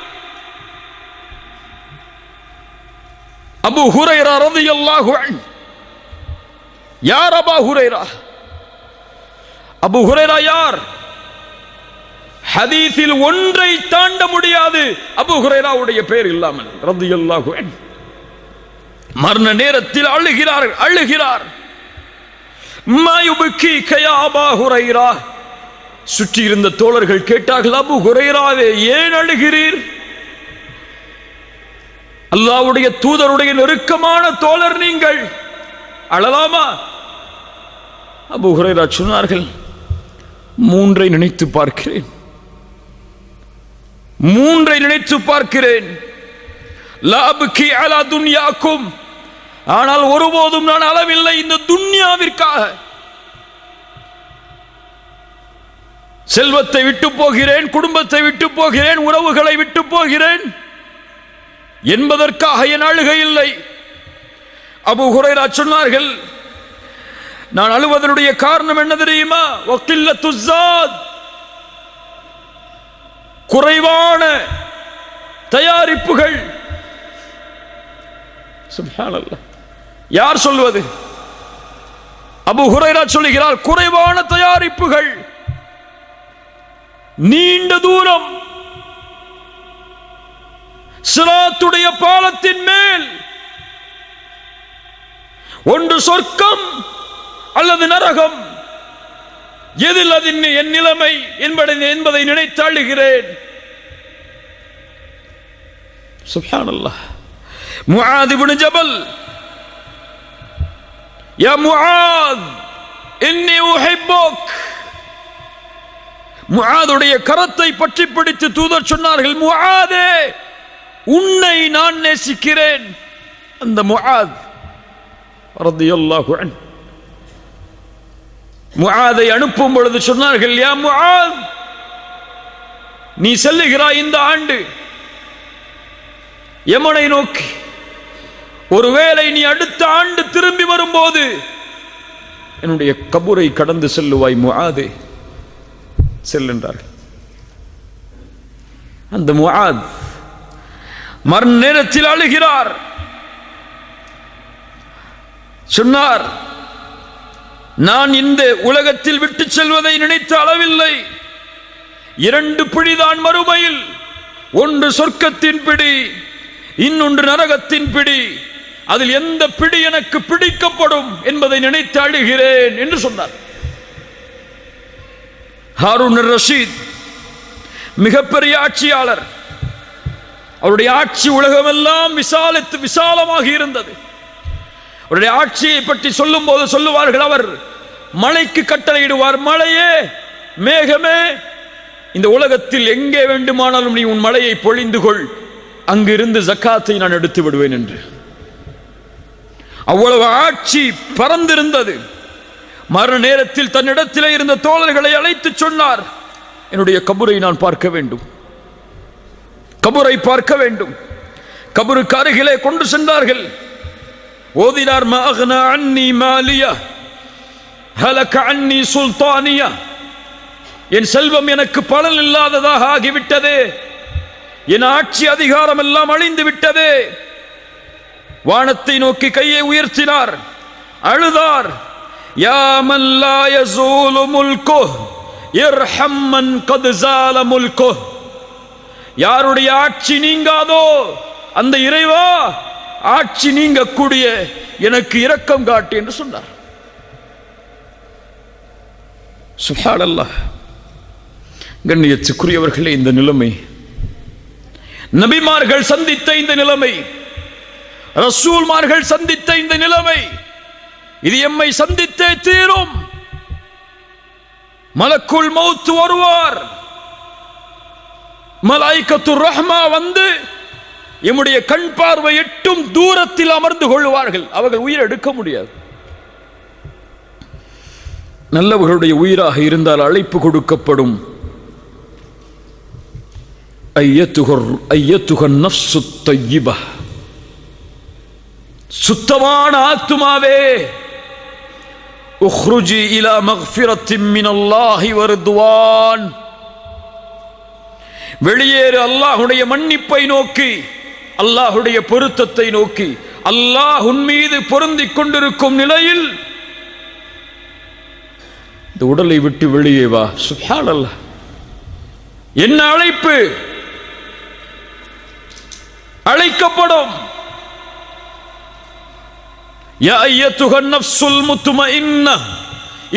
அபூ ஹுரைரா ரலியல்லாஹு அன்ஹு, யார் அபூ ஹுரைரா? அபூ ஹுரைரா யார்? ஹதீஸில் ஒன்றை தாண்ட முடியாது அபூ ஹுரைராவுடைய பெயர் இல்லாமல் ரலியல்லாஹு அன்ஹு. மரண நேரத்தில் அழுகிறார். மா யுபகீக யா அபூ ஹுரைரா, சுற்றி இருந்த தோழர்கள் கேட்டார்கள், அபூ ஹுரைராவே ஏன் அழுகிறீர்? அல்லாஹ்வுடைய தூதருடைய நெருக்கமான தோழர் நீங்கள், அழலாமா? அபூ ஹுரைரா சொன்னார்கள், மூன்றை நினைத்து பார்க்கிறேன். லா அப்கி அலா துன்யாக்கும், ஆனால் ஒருபோதும் நான் அளவில்லை இந்த துன்யாவிற்காக. செல்வத்தை விட்டு போகிறேன், குடும்பத்தை விட்டு போகிறேன், உறவுகளை விட்டு போகிறேன் என்பதற்காக என் அழுகை இல்லை. அபூ ஹுரைரா சொன்னார்கள், நான் அழுவதனுடைய காரணம் என்ன தெரியுமா? வகில்லத்து ஸாத், குறைவான தயாரிப்புகள். சுப்ஹானல்லாஹ், யார் சொல்வது? அபூ ஹுரைரா சொல்கிறார், குறைவான தயாரிப்புகள், நீண்ட தூரம் சிராத்துடைய பாலத்தின் மேல், ஒன்று சொர்க்கம் அல்லது நரகம், எதில் அது என் நிலைமை என்பதை நினைத்து அழுகிறேன். சுப்ஹானல்லாஹ். முஆத் இப்னு ஜபல், யா முஆத் இன்னி உஹிப்புக், முஆதுடைய கரத்தை பற்றி பிடித்து தூதர் சொன்னார்கள், முஆதே உன்னை நான் நேசிக்கிறேன். அந்த முஆத் ரலியல்லாஹு அன்ஹு முஆதை அனுப்பும் பொழுது சொன்னார்கள், யா முஆத், நீ செல்லுகிறாய் இந்த ஆண்டு யமனை நோக்கி, ஒருவேளை நீ அடுத்த ஆண்டு திரும்பி வரும்போது என்னுடைய கபரை கடந்து செல்லுவாய் முஆதே, செல்லுன்றார்கள். அந்த முஆத் மரண நேரத்தில் அழுகிறார். சொன்னார், நான் இந்த உலகத்தில் விட்டு செல்வதை நினைத்த அளவில்லை. 2 பிடிதான் மறுமையில், ஒன்று சொர்க்கத்தின் பிடி, இன்னொன்று நரகத்தின் பிடி. அதில் எந்த பிடி எனக்கு பிடிக்கப்படும் என்பதை நினைத்து அழுகிறேன் என்று சொன்னார். ஹாரூன் ரஷீத் மிகப்பெரிய ஆட்சியாளர். அவருடைய ஆட்சி உலகமெல்லாம் விசாலமாக இருந்தது. அவருடைய ஆட்சியை பற்றி சொல்லும் போது சொல்லுவார்கள், அவர் மழைக்கு கட்டளையிடுவார், மழையே மேகமே இந்த உலகத்தில் எங்கே வேண்டுமானாலும் நீ உன் மழையை பொழிந்து கொள், அங்கிருந்து ஜக்காத்தை நான் எடுத்து விடுவேன் என்று. அவ்வளவு ஆட்சி பறந்திருந்தது. மரண நேரத்தில் தன்னிடத்திலே இருந்த தோழர்களை அழைத்து சொன்னார், என்னுடைய கபரை நான் பார்க்க வேண்டும், கபரை பார்க்க வேண்டும். கபருக்கு அருகிலே கொண்டு சென்றார்கள். ஓதினார், மா அக்னா அன்னி மாலியா ஹலக அன்னி சுல்தானியா, என் செல்வம் எனக்கு பலன் இல்லாததாக ஆகிவிட்டதே, என் ஆட்சி அதிகாரம் எல்லாம் அழிந்து விட்டதே. வானத்தை நோக்கி கையை உயர்த்தினார், அழுதார். யா மன் லா யஸூலு முல்குஹ் இர்ஹம் மன் கத் ஸால முல்குஹ். யாருடைய ஆட்சி நீங்காதோ அந்த இறைவா, ஆட்சி நீங்கக்கூடிய எனக்கு இரக்கம் காட்டு என்று சொன்னார். சுப்ஹானல்லாஹ். கண்ணியத்துக்குரியவர்களே, இந்த நிலைமை நபிமார்கள் சந்தித்த இந்த நிலைமை, ரசூல்மார்கள் சந்தித்த இந்த நிலைமை, இது எம்மை சந்தித்தே தீரும். மலக்குல் மௌத் வருவார், மலாயிகத்துர் ரஹ்மா வந்து எம்முடைய கண் பார்வை எட்டும் தூரத்தில் அமர்ந்து கொள்வார்கள். அவர்கள் உயிர் எடுக்க முடியாது. நல்லவர்களுடைய உயிராக இருந்தால் அழைப்பு கொடுக்கப்படும். ஐயத்துகர் நஃப்ஸு தய்யிபா, சுத்தமான ஆத்துமாவே, உக்ருஜி இலா மக்ஃபிரத்தின் மினல்லாஹி வ ரிதுவான், வெளியேறு அல்லாஹ்வுடைய மன்னிப்பை நோக்கி, அல்லாஹ்வுடைய பொருத்தத்தை நோக்கி. அல்லாஹ் உன் மீது பொருந்திக் கொண்டிருக்கும் நிலையில் இந்த உடலை விட்டு வெளியே வா. சுப்ஹானல்லாஹ். என்ன அழைப்பு! அழைக்கப்படும். யா அய்யத்துஹன் நஃப்ஸுல் முத்மஇன்னah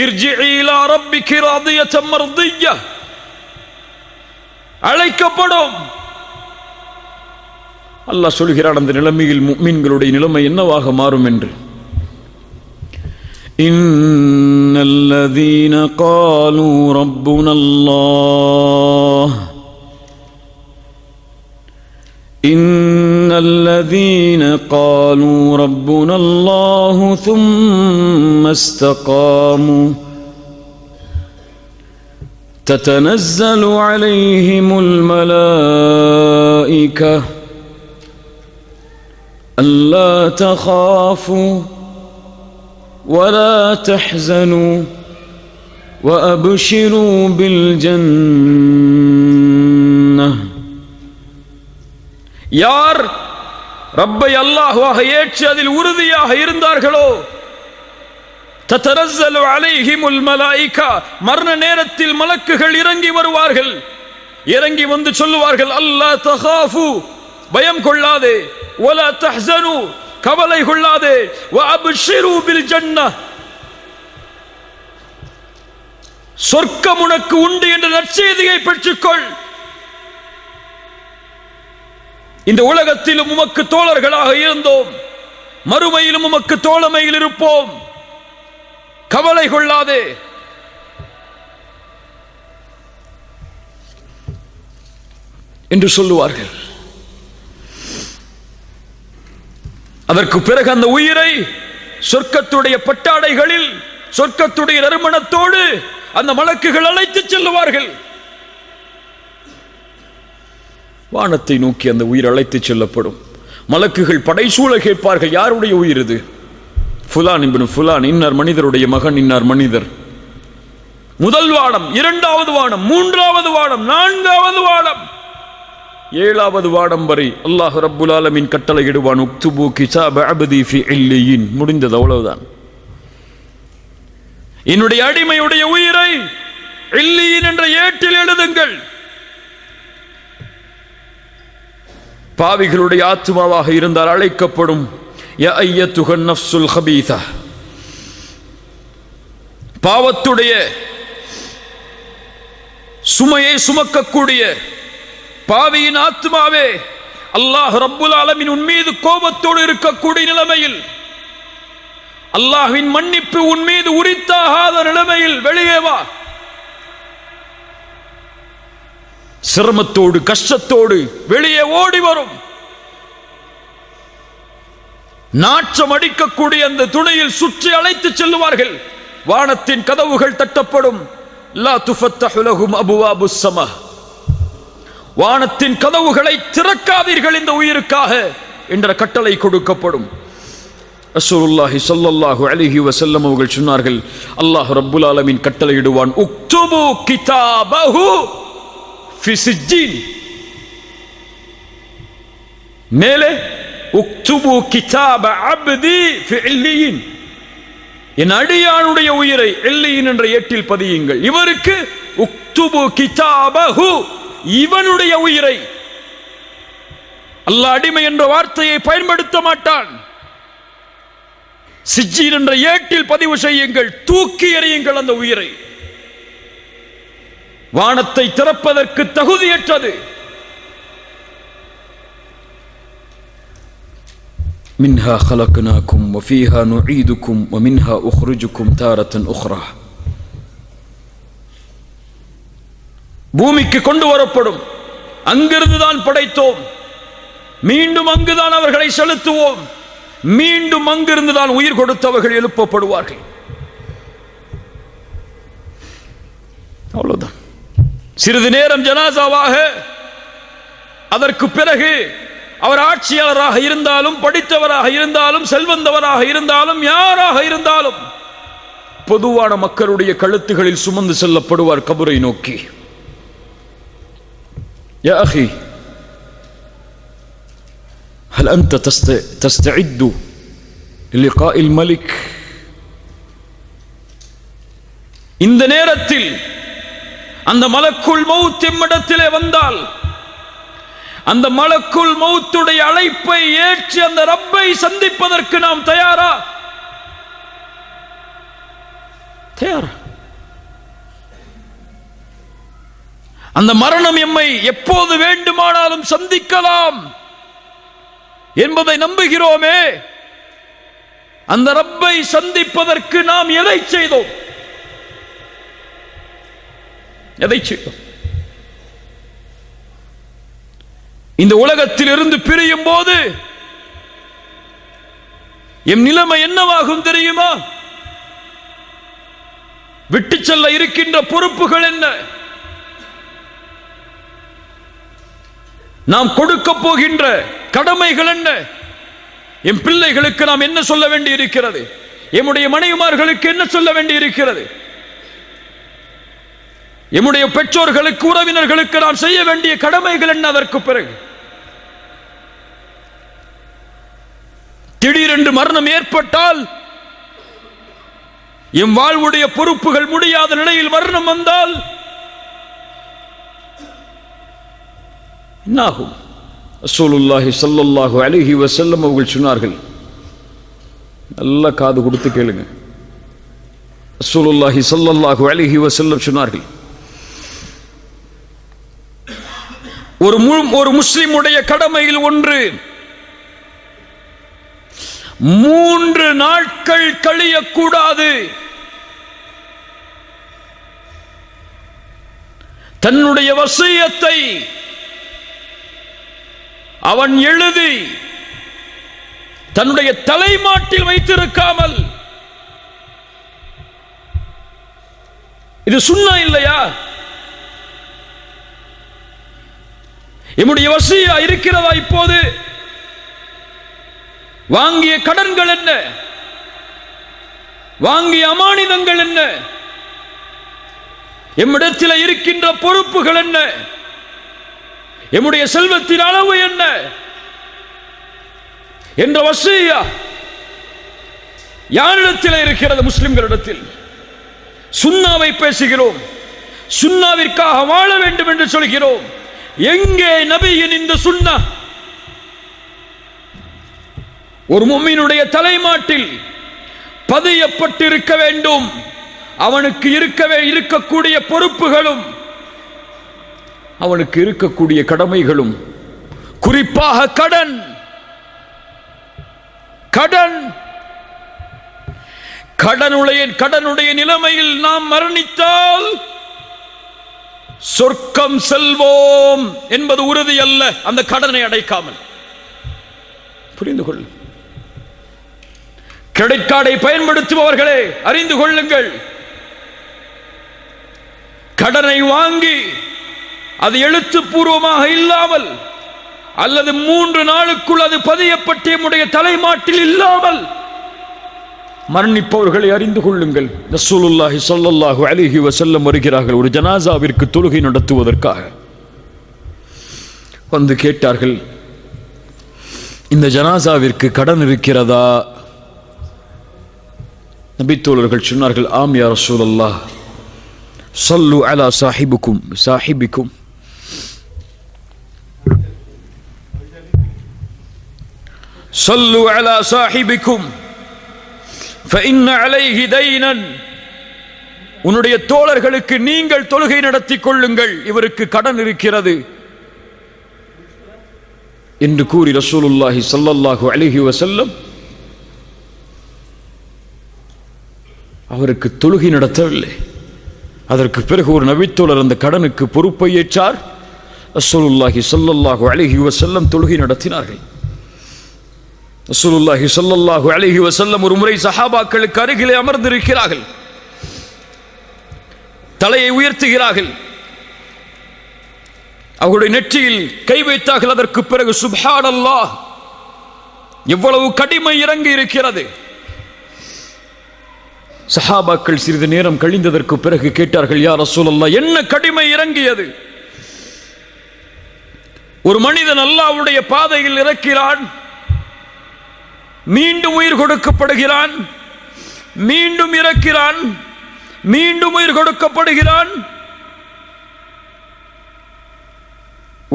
இர்ஜிஇ இலா ரப்பிகி ராதியத்தன் மர்திய்யah. அழைக்கப்படும். அல்லாஹ் சொல்கிறான், அந்த நிலைமையில் முஃமின்களுடைய நிலைமை என்னவாக மாறும் என்று. இன்னல்லதீன காலூ ரப்புனல்லாஹ், இன்னல்லதீன காலூ ரப்புனல்லாஹு ثم استقاموا تتنزل عليهم الملائكة ألا تخافوا ولا تحزنوا وأبشروا بالجنة. யார் ரப்பை அல்லாஹ்வாக ஏற்று அதில் உறுதியாக இருந்தார்களோ, தத்தனஸ்ஸலு அலைஹிமுல் மலாயிகா, மரண நேரத்தில் மலக்குகள் இறங்கி வருவார்கள். இறங்கி வந்து சொல்லுவார்கள், அல்லா தகாஃபு, பயம் கொள்ளாதே, வலா தஹ்ஸனு, கவலை கொள்ளாதே, வ அப்ஷிரு பில் ஜன்னah, சொர்க்கம் உனக்கு உண்டு என்ற நற்செய்தியை பெற்றுக்கொள். இந்த உலகத்திலும் உமக்கு தோழர்களாக இருந்தோம், மறுமையிலும் உமக்கு தோழமையில் இருப்போம், கவலை கொள்ளாதே. என்று சொல்லுவார்கள். அதற்கு பிறகு அந்த உயிரை சொர்க்கத்துடைய பட்டாடைகளில், சொர்க்கத்துடைய நறுமணத்தோடு அந்த மலக்குகள் அழைத்து செல்லுவார்கள். வானத்தை நோக்கி அந்த உயிர் அழைத்து செல்லப்படும். மலக்குகள் படைசூழ கேட்பார்கள், யாருடைய உயிர் இது? ஃபுலான் இப்னு ஃபுலான், இன்னார் மனிதருடைய மகன், இன்னார் மனிதர். முதல் வானம், இரண்டாவது வானம், மூன்றாவது வானம், நான்காவது வானம், ஏழாவது வானம் வரை அல்லாஹ் ரப்புல் ஆலமீன் கட்டளையிடுவான், உக்துபு கிதாப அப்தி ஃபி இல்லியின். முடிந்தது, அவ்வளவுதான். என்னுடைய அடிமையுடைய உயிரை இல்லியின் என்ற ஏட்டில் எழுதுங்கள். பாவிகளுடைய ஆத்மாவாக இருந்தால் அழைக்கப்படும், யா அய்யத்துஹன் நஃப்ஸுல் ஹபீஸா, பாவத்துடைய சுமையை சுமக்கக்கூடிய பாவியின் ஆத்மாவே, அல்லாஹ் ரப்புல் ஆலமீன் உன் மீது கோபத்தோடு இருக்கக்கூடிய நிலைமையில், அல்லாஹ்வின் மன்னிப்பு உன் மீது உரித்தாகாத நிலைமையில் வெளியே வா. சிரமத்தோடு கஷ்டத்தோடு வெளியே ஓடி வரும். நாற்றம் அடிக்கக்கூடிய அந்த துணையில் சுற்றி அழைத்து செல்லுவார்கள். வானத்தின் கதவுகள் தட்டப்படும். லா துஃபத்தஹு லஹும் அபுவாபுஸ் ஸமா, வானத்தின் கதவுகளை திறக்காதீர்கள் இந்த உயிருக்காக என்ற கட்டளை கொடுக்கப்படும். ரசூலுல்லாஹி ஸல்லல்லாஹு அலைஹி வஸல்லம் அவர்கள் சொன்னார்கள், அல்லாஹ் ரப்புல் ஆலமீன் கட்டளையிடுவான், உக்துபு கிதாபஹு ஃபி சிஜ்ஜீன், மேலே உக்துபு கிதாப அப்தி ஃபி இல்லியின், என் அடியானுடைய உயிரை இல்லியின் என்ற ஏட்டில் பதியுங்கள். இவருக்கு உக்துபு கிதாபஹு, இவனுடைய உயிரை. அல்லாஹ் அடிமை என்ற வார்த்தையை பயன்படுத்த மாட்டான். சிஜ்ஜீன் என்ற ஏட்டில் பதிவு செய்யுங்கள், தூக்கி எறியுங்கள் அந்த உயிரை. வானத்தை திறப்பதற்கு தகுதியற்றது. மின்ஹா خلقناكم وفيها نعيدكم ومنها أخرجكم تارة أخرى. பூமிக்கு கொண்டு வரப்படும், அங்கிருந்து தான் படைத்தோம், மீண்டும் அங்குதான் அவர்களை செலுத்துவோம், மீண்டும் அங்கிருந்து தான் உயிர் கொடுத்தவர்கள் எழுப்பப்படுவார்கள். அவ்வளவுதான். சிறிது நேரம் ஜனாசாவாக, அதற்கு பிறகு அவர் ஆட்சியாளராக இருந்தாலும், படித்தவராக இருந்தாலும், செல்வந்தவராக இருந்தாலும், யாராக இருந்தாலும் பொதுவான மக்களுடைய கழுத்துகளில் சுமந்து செல்லப்படுவார் கபரை நோக்கி. யா அஹி ஹல் அன்த தஸ்தஇது லிகாஇல் மலிக். இந்த நேரத்தில் அந்த மலக்குல் மௌத் எம்மிடத்திலே வந்தால், அந்த மலக்குல் மௌத்துடைய அழைப்பை ஏற்று அந்த ரப்பை சந்திப்பதற்கு நாம் தயாரா? தயாரா? அந்த மரணம் எம்மை எப்போது வேண்டுமானாலும் சந்திக்கலாம் என்பதை நம்புகிறோமே. அந்த ரப்பை சந்திப்பதற்கு நாம் எதை செய்தோம்? எதை செய்தோம்? இந்த உலகத்தில் இருந்து பிரியும் போது எம் நிலைமை என்னவாகும் தெரியுமா? விட்டு செல்ல இருக்கின்ற பொறுப்புகள் என்ன? நாம் கொடுக்க போகின்ற கடமைகள் என்ன? என் பிள்ளைகளுக்கு நாம் என்ன சொல்ல வேண்டி இருக்கிறது? எம்முடைய மனைவிமார்களுக்கு என்ன சொல்ல வேண்டி இருக்கிறது? எம்முடைய பெற்றோர்களுக்கு, உறவினர்களுக்கு நாம் செய்ய வேண்டிய கடமைகள் என்ன? அதற்கு பிறகு திடீரென்று மரணம் ஏற்பட்டால், எம் வாழ்வுடைய பொறுப்புகள் முடியாத நிலையில் மரணம் வந்தால் என்னாகும்? ரசூலுல்லாஹி ஸல்லல்லாஹு அலைஹி வஸல்லம் அவர்கள் சொன்னார்கள், நல்ல காது கொடுத்து கேளுங்க. ரசூலுல்லாஹி ஸல்லல்லாஹு அலைஹி வஸல்லம் சொன்னார்கள், ஒரு முஸ்லிமுடைய கடமையில் ஒன்று 3 நாட்கள் கழியக்கூடாது. தன்னுடைய வசியத்தை அவன் எழுதி தன்னுடைய தலைமாட்டில் வைத்திருக்காமல், இது சுன்னா இல்லையா? என்னுடைய வசியா இருக்கிறதா? இப்போது வாங்கிய கடன்கள் என்ன? வாங்கிய அமானிதங்கள் என்ன? எம்மிடத்தில் இருக்கின்ற பொறுப்புகள் என்ன? எம்முடைய செல்வத்தின் அளவு என்ன என்ற வசியா யாரிடத்தில் இருக்கிறது? முஸ்லிம்களிடத்தில். சுன்னாவை பேசுகிறோம், சுன்னாவிற்காக வாழ வேண்டும் என்று சொல்கிறோம். எங்கே நபியின் இந்த சுன்னா? ஒரு முஃமினுடைய தலைமாட்டில் பதியப்பட்டிருக்க வேண்டும். அவனுக்கு இருக்கக்கூடிய பொறுப்புகளும், அவனுக்கு இருக்கக்கூடிய கடமைகளும், குறிப்பாக கடன். கடனுடைய நிலைமையில் நாம் மரணித்தால் சொர்க்கம் செல்வோம் என்பது உறுதி அல்ல, அந்த கடனை அடைக்காமல். புரிந்து கொள். கிரெடிட் கார்டை பயன்படுத்துபவர்களே அறிந்து கொள்ளுங்கள், கடனை வாங்கி அது எழுத்துப்பூர்வமாக இல்லாமல் அல்லது 3 நாளுக்குள் அது பதியப்பட்ட நம்முடைய தலைமாட்டில் இல்லாமல் மரணிப்பவர்களை அறிந்து கொள்ளுங்கள். ரசூலுல்லாஹி ஸல்லல்லாஹு அலைஹி வஸல்லம் வருகிறார்கள் ஒரு ஜனாசாவிற்கு தொழுகை நடத்துவதற்காக. வந்து கேட்டார்கள், இந்த ஜனாசாவிற்கு கடன் இருக்கிறதா? நபித்தோழர்கள் சொன்னார்கள், ஆம் யா ரசூலல்லாஹ், ஸல்லு அலா சாஹிபிக்கும் ஸல்லு அலா சாஹிபிக்கும் ஃபஇன்ன அலைஹி தைனன். உன்னுடைய தோழர்களுக்கு நீங்கள் தொழுகை நடத்திக் கொள்ளுங்கள், இவருக்கு கடன் இருக்கிறது என்று கூறி ரசூலுல்லாஹி ஸல்லல்லாஹு அலைஹி வஸல்லம் அவருக்கு தொழுகை நடத்தவில்லை. அதற்கு பிறகு ஒரு நபித்தோழர் அந்த கடனுக்கு பொறுப்பை ஏற்றார். ரசூலுல்லாஹி ஸல்லல்லாஹு அலைஹி வஸல்லம் தொழுகை நடத்தினார்கள். ரசூலுல்லாஹி ஸல்லல்லாஹு அலைஹி வஸல்லம் ஒரு முறை சஹாபாக்களுக்கு அருகிலே அமர்ந்திருக்கிறார்கள். தலையை உயர்த்துகிறார்கள். அவருடைய நெற்றியில் கை வைத்தார்கள். அதற்கு பிறகு சுப்ஹானல்லாஹ், எவ்வளவு கடிமை இறங்கி இருக்கிறது. சஹாபாக்கள் சிறிது நேரம் கழிந்ததற்கு பிறகு கேட்டார்கள், யா ரசூலல்லாஹ், என்ன கடிமை இறங்கியது? ஒரு மனிதன் அல்லாஹ்வுடைய பாதையில் இறக்கிறான், மீண்டும் உயிர் கொடுக்கப்படுகிறான், மீண்டும் இறக்கிறான், மீண்டும் உயிர் கொடுக்கப்படுகிறான்.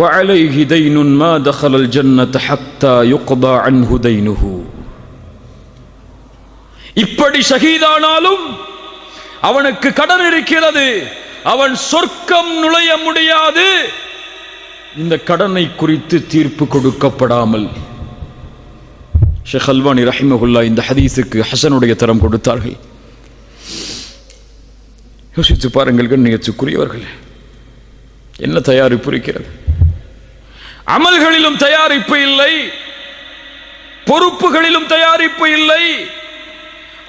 وعليه دين ما دخل الجنة حتى يقضى عنه دينه. இப்படி ஷஹீதானாலும் அவனுக்கு கடன் இருக்கிறது, அவன் சொர்க்கம் நுழைய முடியாது இந்த கடனை குறித்து தீர்ப்பு கொடுக்கப்படாமல். ஷேக் அல்பானி ரஹிமஹுல்லாஹ் இந்த ஹதீஸுக்கு ஹசனுடைய தரம் கொடுத்தார்கள். யோசித்து பாருங்கள் கண்ணியத்துக்குரியவர்களே, என்ன தயாரிப்பு இருக்கிறது? அமல்களிலும் தயாரிப்பு இல்லை, பொறுப்புகளிலும் தயாரிப்பு இல்லை,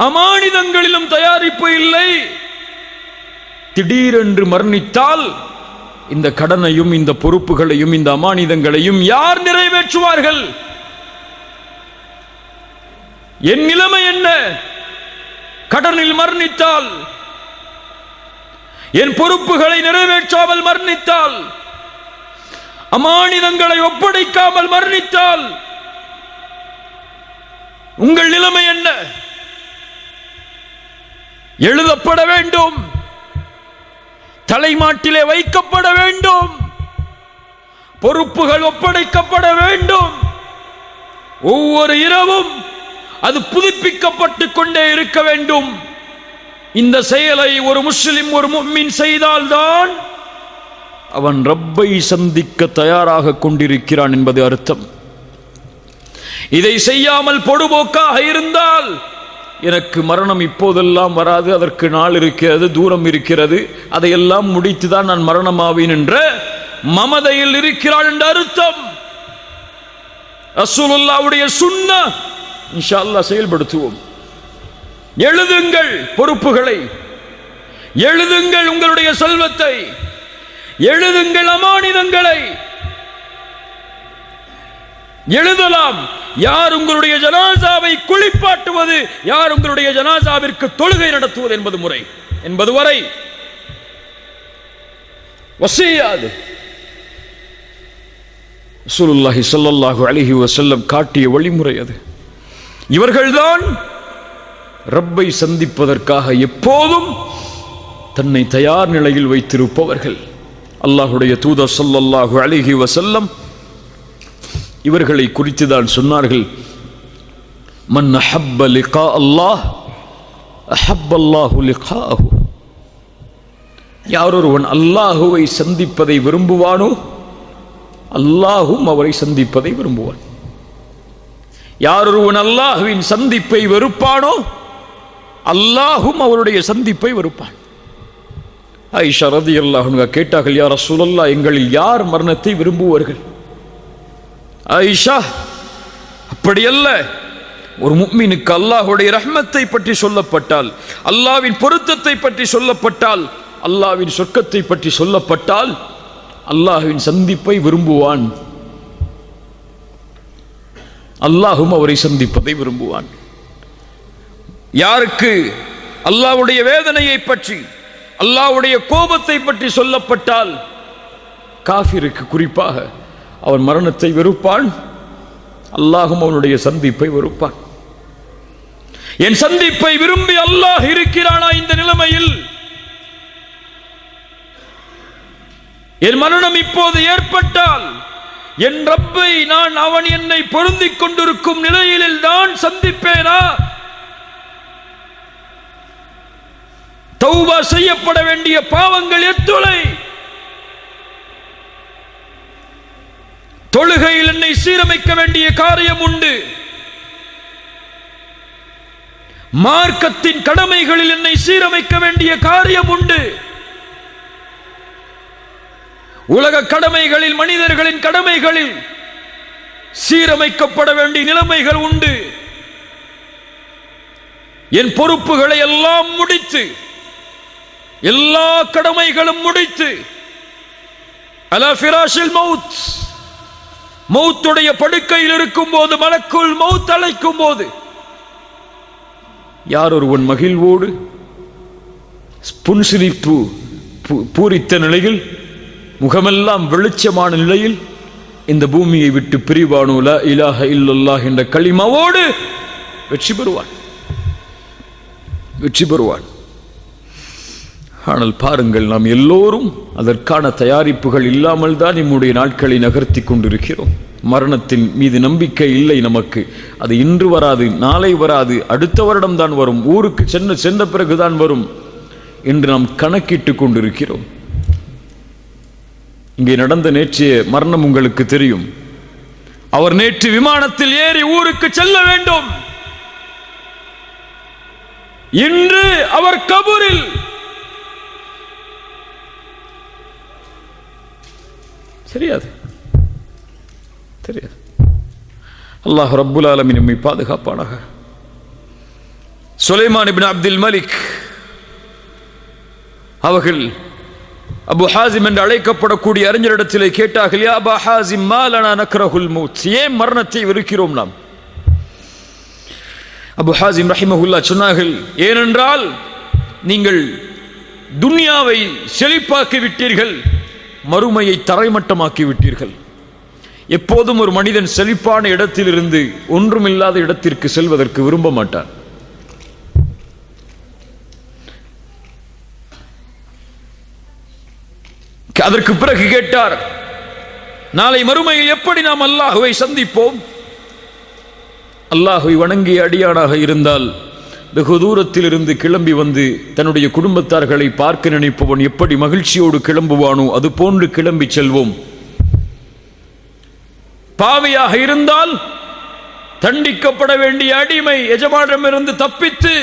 அமானிதங்களிலும் தயாரிப்பு இல்லை. திடீரென்று மரணித்தால் இந்த கடனையும் இந்த பொறுப்புகளையும் இந்த அமானிதங்களையும் யார் நிறைவேற்றுவார்கள்? என் நிலைமை என்ன? கடனில் மரணித்தால், என் பொறுப்புகளை நிறைவேற்றாமல் மரணித்தால், அமானிதங்களை ஒப்படைக்காமல் மரணித்தால் உங்கள் நிலைமை என்ன? எழுதப்பட வேண்டும், தலைமாட்டிலே வைக்கப்பட வேண்டும், பொறுப்புகள் ஒப்படைக்கப்பட வேண்டும். ஒவ்வொரு இரவும் அது புதுப்பிக்கப்பட்டுக் கொண்டே இருக்க வேண்டும். இந்த செயலை ஒரு முஸ்லிம், ஒரு முஃமின் செய்தால்தான் அவன் ரப்பை சந்திக்க தயாராக கொண்டிருக்கிறான் என்பது அர்த்தம். இதை செய்யாமல் பொடுபோக்காக இருந்தால், எனக்கு மரணம் இப்போதெல்லாம் வராது, அதற்கு நாள் இருக்கிறது, தூரம் இருக்கிறது, அதையெல்லாம் முடித்துதான் நான் மரணமாவேன் என்ற மமதையில் இருக்கிறான் என்ற அர்த்தம். ரசூலுல்லாஹ்வுடைய சுன்னah இன்ஷா அல்லாஹ் செயல்படுத்துவோம். எழுதுங்கள் பொறுப்புகளை, எழுதுங்கள் உங்களுடைய செல்வத்தை, எழுதுங்கள் அமானிதங்களை. எழுதலாம். யார் உங்களுடைய ஜனாசாவை குளிப்பாட்டுவது, யார் உங்களுடைய ஜனாசாவிற்கு தொழுகை நடத்துவது என்பது முறை என்பது வரை வசியாது. ரசூலுல்லாஹி ஸல்லல்லாஹு அலைஹி வஸல்லம் காட்டிய வழிமுறை அது. இவர்கள்தான் ரப்பை சந்திப்பதற்காக எப்போதும் தன்னை தயார் நிலையில் வைத்திருப்பவர்கள். அல்லாஹ்வுடைய தூதர் ஸல்லல்லாஹு அலைஹி வஸல்லம் இவர்களை குறித்து தான் சொன்னார்கள், மன் அஹப்ப லிகா அல்லாஹ் அஹப்ப அல்லாஹு லிகாஹு. யார் ஒருவன் அல்லாஹுவை சந்திப்பதை விரும்புவானோ அல்லாஹும் அவரை சந்திப்பதை விரும்புவான். யார் ஒருவன் அல்லாஹுவின் சந்திப்பை வெறுப்பானோ அல்லாஹும் அவருடைய சந்திப்பை வெறுப்பான். ஆயிஷா ரலியல்லாஹு அன்ஹா கேட்டார்கள், யா ரசூலல்லாஹ், எங்களில் யார் மரணத்தை விரும்புவார்கள்? ஆயிஷா, அப்படியல்ல, ஒரு முஃமினுக்கு அல்லாஹ்வுடைய ரஹ்மத்தை பற்றி சொல்லப்பட்டால், அல்லாஹ்வின் பொருத்தத்தை பற்றி சொல்லப்பட்டால், அல்லாஹ்வின் சொர்க்கத்தை பற்றி சொல்லப்பட்டால் அல்லாஹ்வின் சந்திப்பை விரும்புவான், அல்லாஹும் அவரை சந்திப்பதை விரும்புவான். யாருக்கு அல்லாஹ்வுடைய வேதனையை பற்றி, அல்லாஹ்வுடைய கோபத்தை பற்றி சொல்லப்பட்டால், காஃபிருக்கு குறிப்பாக அவன் மரணத்தை வெறுப்பான், அல்லாஹும் அவனுடைய சந்திப்பை வெறுப்பான். என் சந்திப்பை விரும்பி அல்லாஹ் இருக்கிறானா இந்த நிலைமையில்? என் மரணம் இப்போது ஏற்பட்டால் என் ரப்பை நான் அவன் என்னை பொருந்திக் கொண்டிருக்கும் நிலையில் தான் சந்திப்பேனா? தௌபா செய்யப்பட வேண்டிய பாவங்கள் எத்துணை. தொழுகையில் என்னை சீரமைக்க வேண்டிய காரியம் உண்டு. மார்க்கத்தின் கடமைகளில் என்னை சீரமைக்க வேண்டிய காரியம் உண்டு. உலக கடமைகளில், மனிதர்களின் கடமைகளில் சீரமைக்கப்பட வேண்டிய நிலைமைகள் உண்டு. என் பொறுப்புகளை எல்லாம் முடித்து, எல்லா கடமைகளும் முடித்து, அலா ஃபிராஷில் மௌத், மௌத்துடைய படுக்கையில் இருக்கும் போது, மலக்குல் மௌத் அழைக்கும் போது, யார் ஒருவன் மகிழ்வோடு புன்சிரிப்பு பூரித்த நிலையில், முகமெல்லாம் வெளிச்சமான நிலையில் இந்த பூமியை விட்டு பிரிவானோ லா இலாஹ இல்லல்லாஹ் என்ற கலிமாவோடு வெற்றி பெறுவான், வெற்றி பெறுவான். ஆனால் பாருங்கள், நாம் எல்லோரும் அதற்கான தயாரிப்புகள் இல்லாமல் தான் நம்முடைய நாட்களை நகர்த்தி கொண்டிருக்கிறோம். மரணத்தின் மீது நம்பிக்கை இல்லை நமக்கு. அது இன்று வராது, நாளை வராது, அடுத்த வருடம் தான் வரும், ஊருக்கு சென்ற பிறகுதான் வரும் என்று நாம் கணக்கிட்டு கொண்டிருக்கிறோம். இங்கே நடந்த நேற்றைய மரணம் உங்களுக்கு தெரியும். அவர் நேற்று விமானத்தில் ஏறி ஊருக்கு செல்ல வேண்டும். இன்று அவர் கபூரில். தெரியாது, தெரியாது. அல்லாஹ் ரப்புல் ஆலமீன் நம்மை பாதுகாப்பானாக. சுலைமான் இப்னு அப்துல் மலிக் அவர்கள் அபு ஹாசிம் என்று அழைக்கப்படக்கூடிய அறிஞரிடத்திலே கேட்டார்கள், யா அபா ஹாசிம் மா லனா நக்ரஹுல் மௌத், ஏன் மரணத்தை வெறுக்கிறோம் நாம்? அபு ஹாசிம் ரஹிமஹுல்லாஹ் சொன்னார்கள், ஏனென்றால் நீங்கள் துன்யாவை செழிப்பாக்கி விட்டீர்கள், மறுமையை தரைமட்டமாக்கி விட்டீர்கள். எப்போதும் ஒரு மனிதன் செழிப்பான இடத்திலிருந்து ஒன்றுமில்லாத இடத்திற்கு செல்வதற்கு விரும்ப மாட்டான். அதற்கு பிறகு கேட்டார், நாளை மறுமையில் எப்படி நாம் அல்லாஹுவை சந்திப்போம்? அல்லாஹுவை வணங்கிய அடியானாக இருந்தால் வெகு தூரத்தில் இருந்து கிளம்பி வந்து தன்னுடைய குடும்பத்தார்களை பார்க்க நினைப்பவன் எப்படி மகிழ்ச்சியோடு கிளம்புவானோ அது போன்று கிளம்பி செல்வோம். பாவியாக இருந்தால் தண்டிக்கப்பட வேண்டிய அடிமை எஜமானரிடமிருந்து தப்பித்து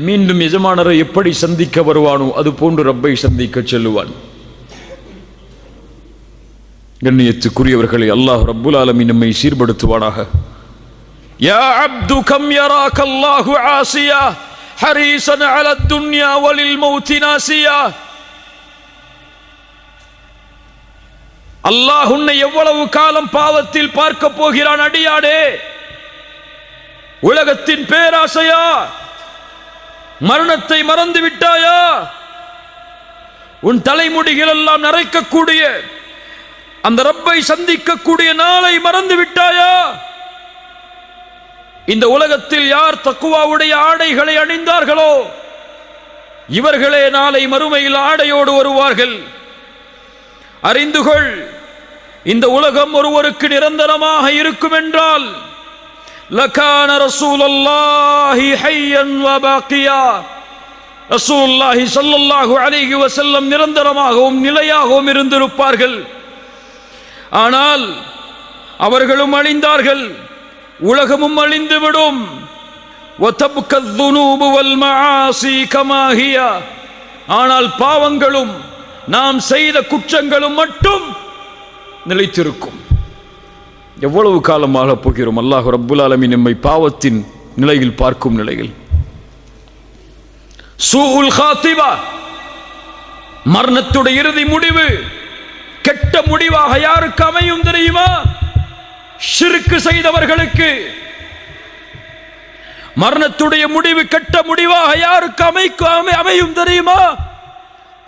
மீண்டும் எஜமானரை எப்படி சந்திக்க வருவானோ அது போன்று ரப்பை சந்திக்க செல்லுவான். கண்ணியத்துக்குரியவர்களை, அல்லாஹ் ரப்புல் ஆலமீன் நம்மை சீர்படுத்துவானாக. யா அப்து கம் யராக அல்லாஹு ஆசியா ஹரீஸன் அலா துன்யா வலில் மௌத் நாசியா. அல்லாஹ் உன்னை எவ்வளவு காலம் பாவத்தில் பார்க்க போகிறான் அடியானே? உலகத்தின் பேராசையா? மரணத்தை மறந்து விட்டாயா? உன் தலைமுடிகள் எல்லாம் நரைக்கக்கூடிய அந்த ரப்பை சந்திக்கக்கூடிய நாளை மறந்து விட்டாயா? இந்த உலகத்தில் யார் தக்குவாவுடைய ஆடைகளை அணிந்தார்களோ இவர்களே நாளை மறுமையில் ஆடையோடு வருவார்கள். அறிந்துகொள், இந்த உலகம் ஒருவருக்கு நிரந்தரமாக இருக்கும் என்றால் லகான ரசூலுல்லாஹி ஹய்யன் வ பாக்கியா, ரசூலுல்லாஹி ஸல்லல்லாஹு அலைஹி வஸல்லம் நிரந்தரமாகவும் நிலையாகவும் இருந்திருப்பார்கள். ஆனால் அவர்களும் அழிந்தார்கள், உலகமும் அழிந்துவிடும். வதப்க الذنوب والمعاصي كما هي, ஆனால் பாவங்களும் நாம் செய்த குற்றங்களும் மட்டும் நிலைத்திருக்கும். எவ்வளவு காலமாக போகிறோம்? அல்லாஹ் ரப்புல் ஆலமீன் நம்மை பாவத்தின் நிலையில் பார்க்கும் நிலையில். சூஉல் காத்திபா, மரணத்துடைய இறுதி முடிவு கெட்ட முடிவாக யாருக்கு அமையும் தெரியுமா? ஷிர்க் செய்தவர்களுக்கு. மரணத்துடைய முடிவு கெட்ட முடிவாக யாருக்கு அமையும் தெரியுமா?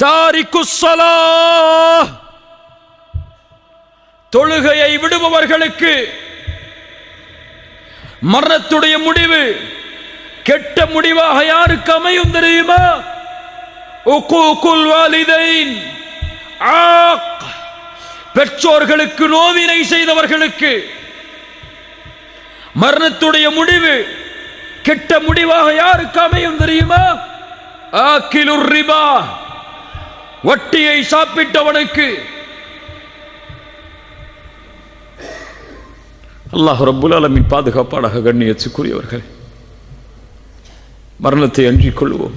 தாரிக்குஸ் ஸலாஹ், தொழுகையை விடுபவர்களுக்கு மரணத்துடைய முடிவு கெட்ட முடிவாக யாருக்கு அமையும் தெரியுமா? உக்கூகுல் வாலிதைன், பெற்றோர்களுக்கு நோவினை செய்தவர்களுக்கு மரணத்துடைய முடிவு கெட்ட முடிவாக யாருக்கு அமையும் தெரியுமா? ஆக்கிலுர் ரிபா, வட்டியை சாப்பிட்டவனுக்கு. அல்லாஹ் ரப்புல் ஆலமீன் பாதுகாப்பானாக. கண்ணியத்துக்குரியவர்களே, மரணத்தை அஞ்சிக் கொள்வோம்,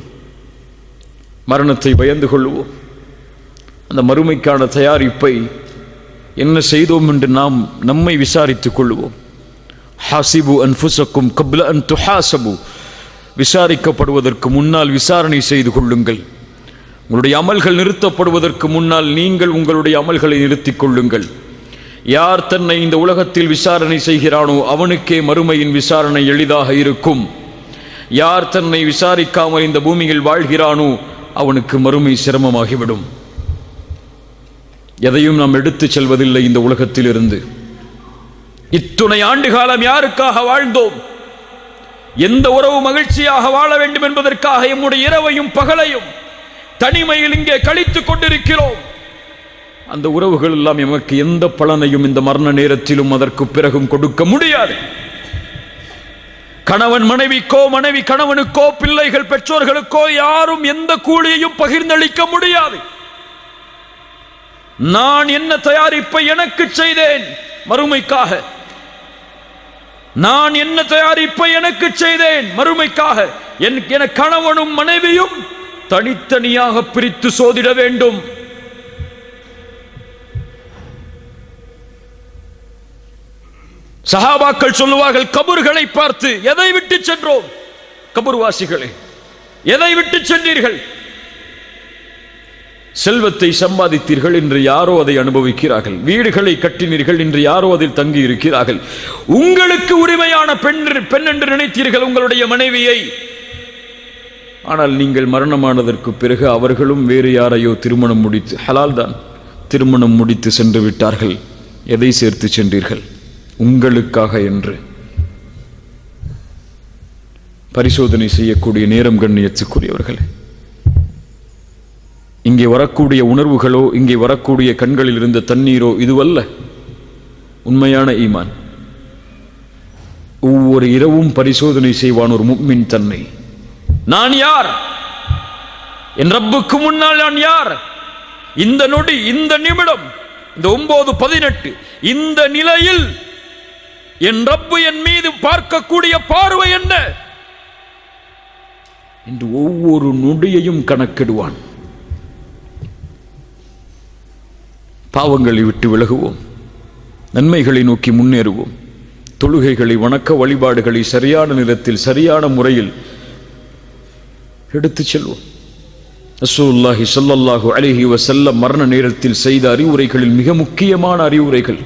மரணத்தை பயந்து கொள்வோம். அந்த மறுமைக்கான தயாரிப்பை என்ன செய்தோம் என்று நாம் நம்மை விசாரித்துக் கொள்வோம். ஹாசிபு அன்ஃபுஸக்கும் கப்ல அன் துஹாசபு, விசாரிக்கப்படுவதற்கு முன்னால் விசாரணை செய்து கொள்ளுங்கள். உங்களுடைய அமல்கள் நிறுத்தப்படுவதற்கு முன்னால் நீங்கள் உங்களுடைய அமல்களை நிறுத்திக் கொள்ளுங்கள். யார் தன்னை இந்த உலகத்தில் விசாரணை செய்கிறானோ அவனுக்கே மறுமையின் விசாரணை எளிதாக இருக்கும். யார் தன்னை விசாரிக்காமல் இந்த பூமியில் வாழ்கிறானோ அவனுக்கு மறுமை சிரமமாகிவிடும். எதையும் நாம் எடுத்துச் செல்வதில்லை இந்த உலகத்தில் இருந்து. இத்துணை ஆண்டு காலம் யாருக்காக வாழ்ந்தோம்? எந்த உறவு மகிழ்ச்சியாக வாழ வேண்டும் என்பதற்காக எம்முடைய இரவையும் பகலையும் தனிமையில் இங்கே கழித்துக் கொண்டிருக்கிறோம். அந்த உறவுகள் எல்லாம் எமக்கு எந்த பலனையும் இந்த மரண நேரத்திலும் அதற்கு பிறகும் கொடுக்க முடியாது. கணவன் மனைவிக்கோ, மனைவி கணவனுக்கோ, பிள்ளைகள் பெற்றோர்களுக்கோ யாரும் எந்த கூலியையும் பகிர்ந்தளிக்க முடியாது. நான் என்ன தயாரிப்பை எனக்கு செய்தேன் மறுமைக்காக? நான் என்ன தயாரிப்பை எனக்கு செய்தேன் மறுமைக்காக? என கணவனும் மனைவியும் தனித்தனியாக பிரித்து சோதிட வேண்டும். சஹாபாக்கள் சொல்லுவார்கள், கபர்களை பார்த்து, எதை விட்டு சென்றோம்? கபர்வாசிகளே, எதை விட்டு சென்றீர்கள்? செல்வத்தை சம்பாதித்தீர்கள், இன்று யாரோ அதை அனுபவிக்கிறார்கள். வீடுகளை கட்டினீர்கள், இன்று யாரோ அதில் தங்கி இருக்கிறார்கள். உங்களுக்கு உரிமையான பெண் என்று நினைத்தீர்கள் உங்களுடைய மனைவியை. ஆனால் நீங்கள் மரணமானதற்கு பிறகு அவர்களும் வேறு யாரையோ திருமணம் முடித்து, ஹலால் தான், திருமணம் முடித்து சென்று விட்டார்கள். எதை சேர்த்து சென்றீர்கள்? உங்களுக்காக என்று பரிசோதனை செய்யக்கூடிய நேரம். கண்ணியத்துக்குரியவர்களே, இங்கே வரக்கூடிய உணர்வுகளோ, இங்கே வரக்கூடிய கண்களில் இருந்த தண்ணீரோ இதுவல்ல உண்மையான ஈமான். ஒவ்வொரு இரவும் பரிசோதனை செய்வான் ஒரு முஃமின் தன்னை. நான் யார்? என் ரப்புக்கு முன்னால் நான் யார்? இந்த நொடி, இந்த நிமிடம், இந்த 9:18 இந்த நிலையில் என் ரப்பு என் மீது பார்க்கக்கூடிய பார்வை என்ன என்று ஒவ்வொரு நொடியையும் கணக்கிடுவான். பாவங்களை விட்டு விலகுவோம், நன்மைகளை நோக்கி முன்னேறுவோம். தொழுகைகளை, வணக்க வழிபாடுகளை சரியான நேரத்தில் சரியான முறையில் எடுத்துச் செல்வோம். ரசூலுல்லாஹி ஸல்லல்லாஹு அலைஹி வஸல்லம் மரண நேரத்தில் செய்த அறிவுரைகளில் மிக முக்கியமான அறிவுரைகள்,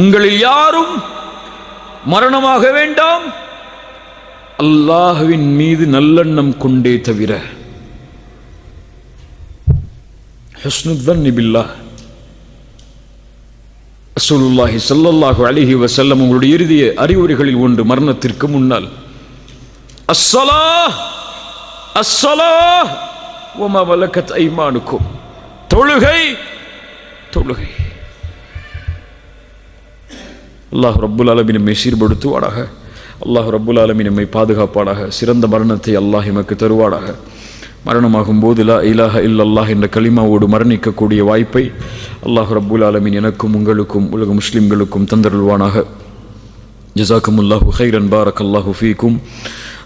உங்களில் யாரும் மரணமாக வேண்டாம் அல்லாஹ்வின் மீது நல்லெண்ணம் கொண்டே தவிர. ஹுஸ்னுல் ظن பில்லாஹ். ரசூலுல்லாஹி ஸல்லல்லாஹு அலைஹி வஸல்லம் உங்களுடைய இறுதி அறிவுரைகளில் ஒன்று, மரணத்திற்கு முன்னால் அஸ்ஸலாஹ் அஸ்ஸலாஹ் வமா மலக்கத் ஐமானுக்கும், தொழுகை தொழுகை. அல்லாஹ் ரப்புல் ஆலமீன் நம்மை சீர்படுத்துவானாக. அல்லாஹ் ரப்புல் ஆலமீன் நம்மை பாதுகாப்பானாக. சிறந்த மரணத்தை அல்லாஹ் எமக்கு தருவானாக. மரணமாகும் போது லா இலாஹ இல்லல்லாஹ் என்ற கலிமாவோடு மரணிக்கக்கூடிய வாய்ப்பை அல்லாஹ் ரப்புல் ஆலமீன் எனக்கும் உங்களுக்கும் உலக முஸ்லிம்களுக்கும் தந்தருள்வானாக. ஜஸாக்குமுல்லாஹு கைரன், பாரக்கல்லாஹு ஃபீக்கும்.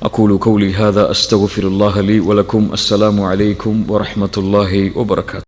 அகூலு கௌலி ஹாதா அஸ்தக்ஃபிருல்லாஹ லீ வலக்கும். அஸ்ஸலாமு அலைக்கும் வரஹ்மத்துல்லாஹி வபரகாத்துஹு.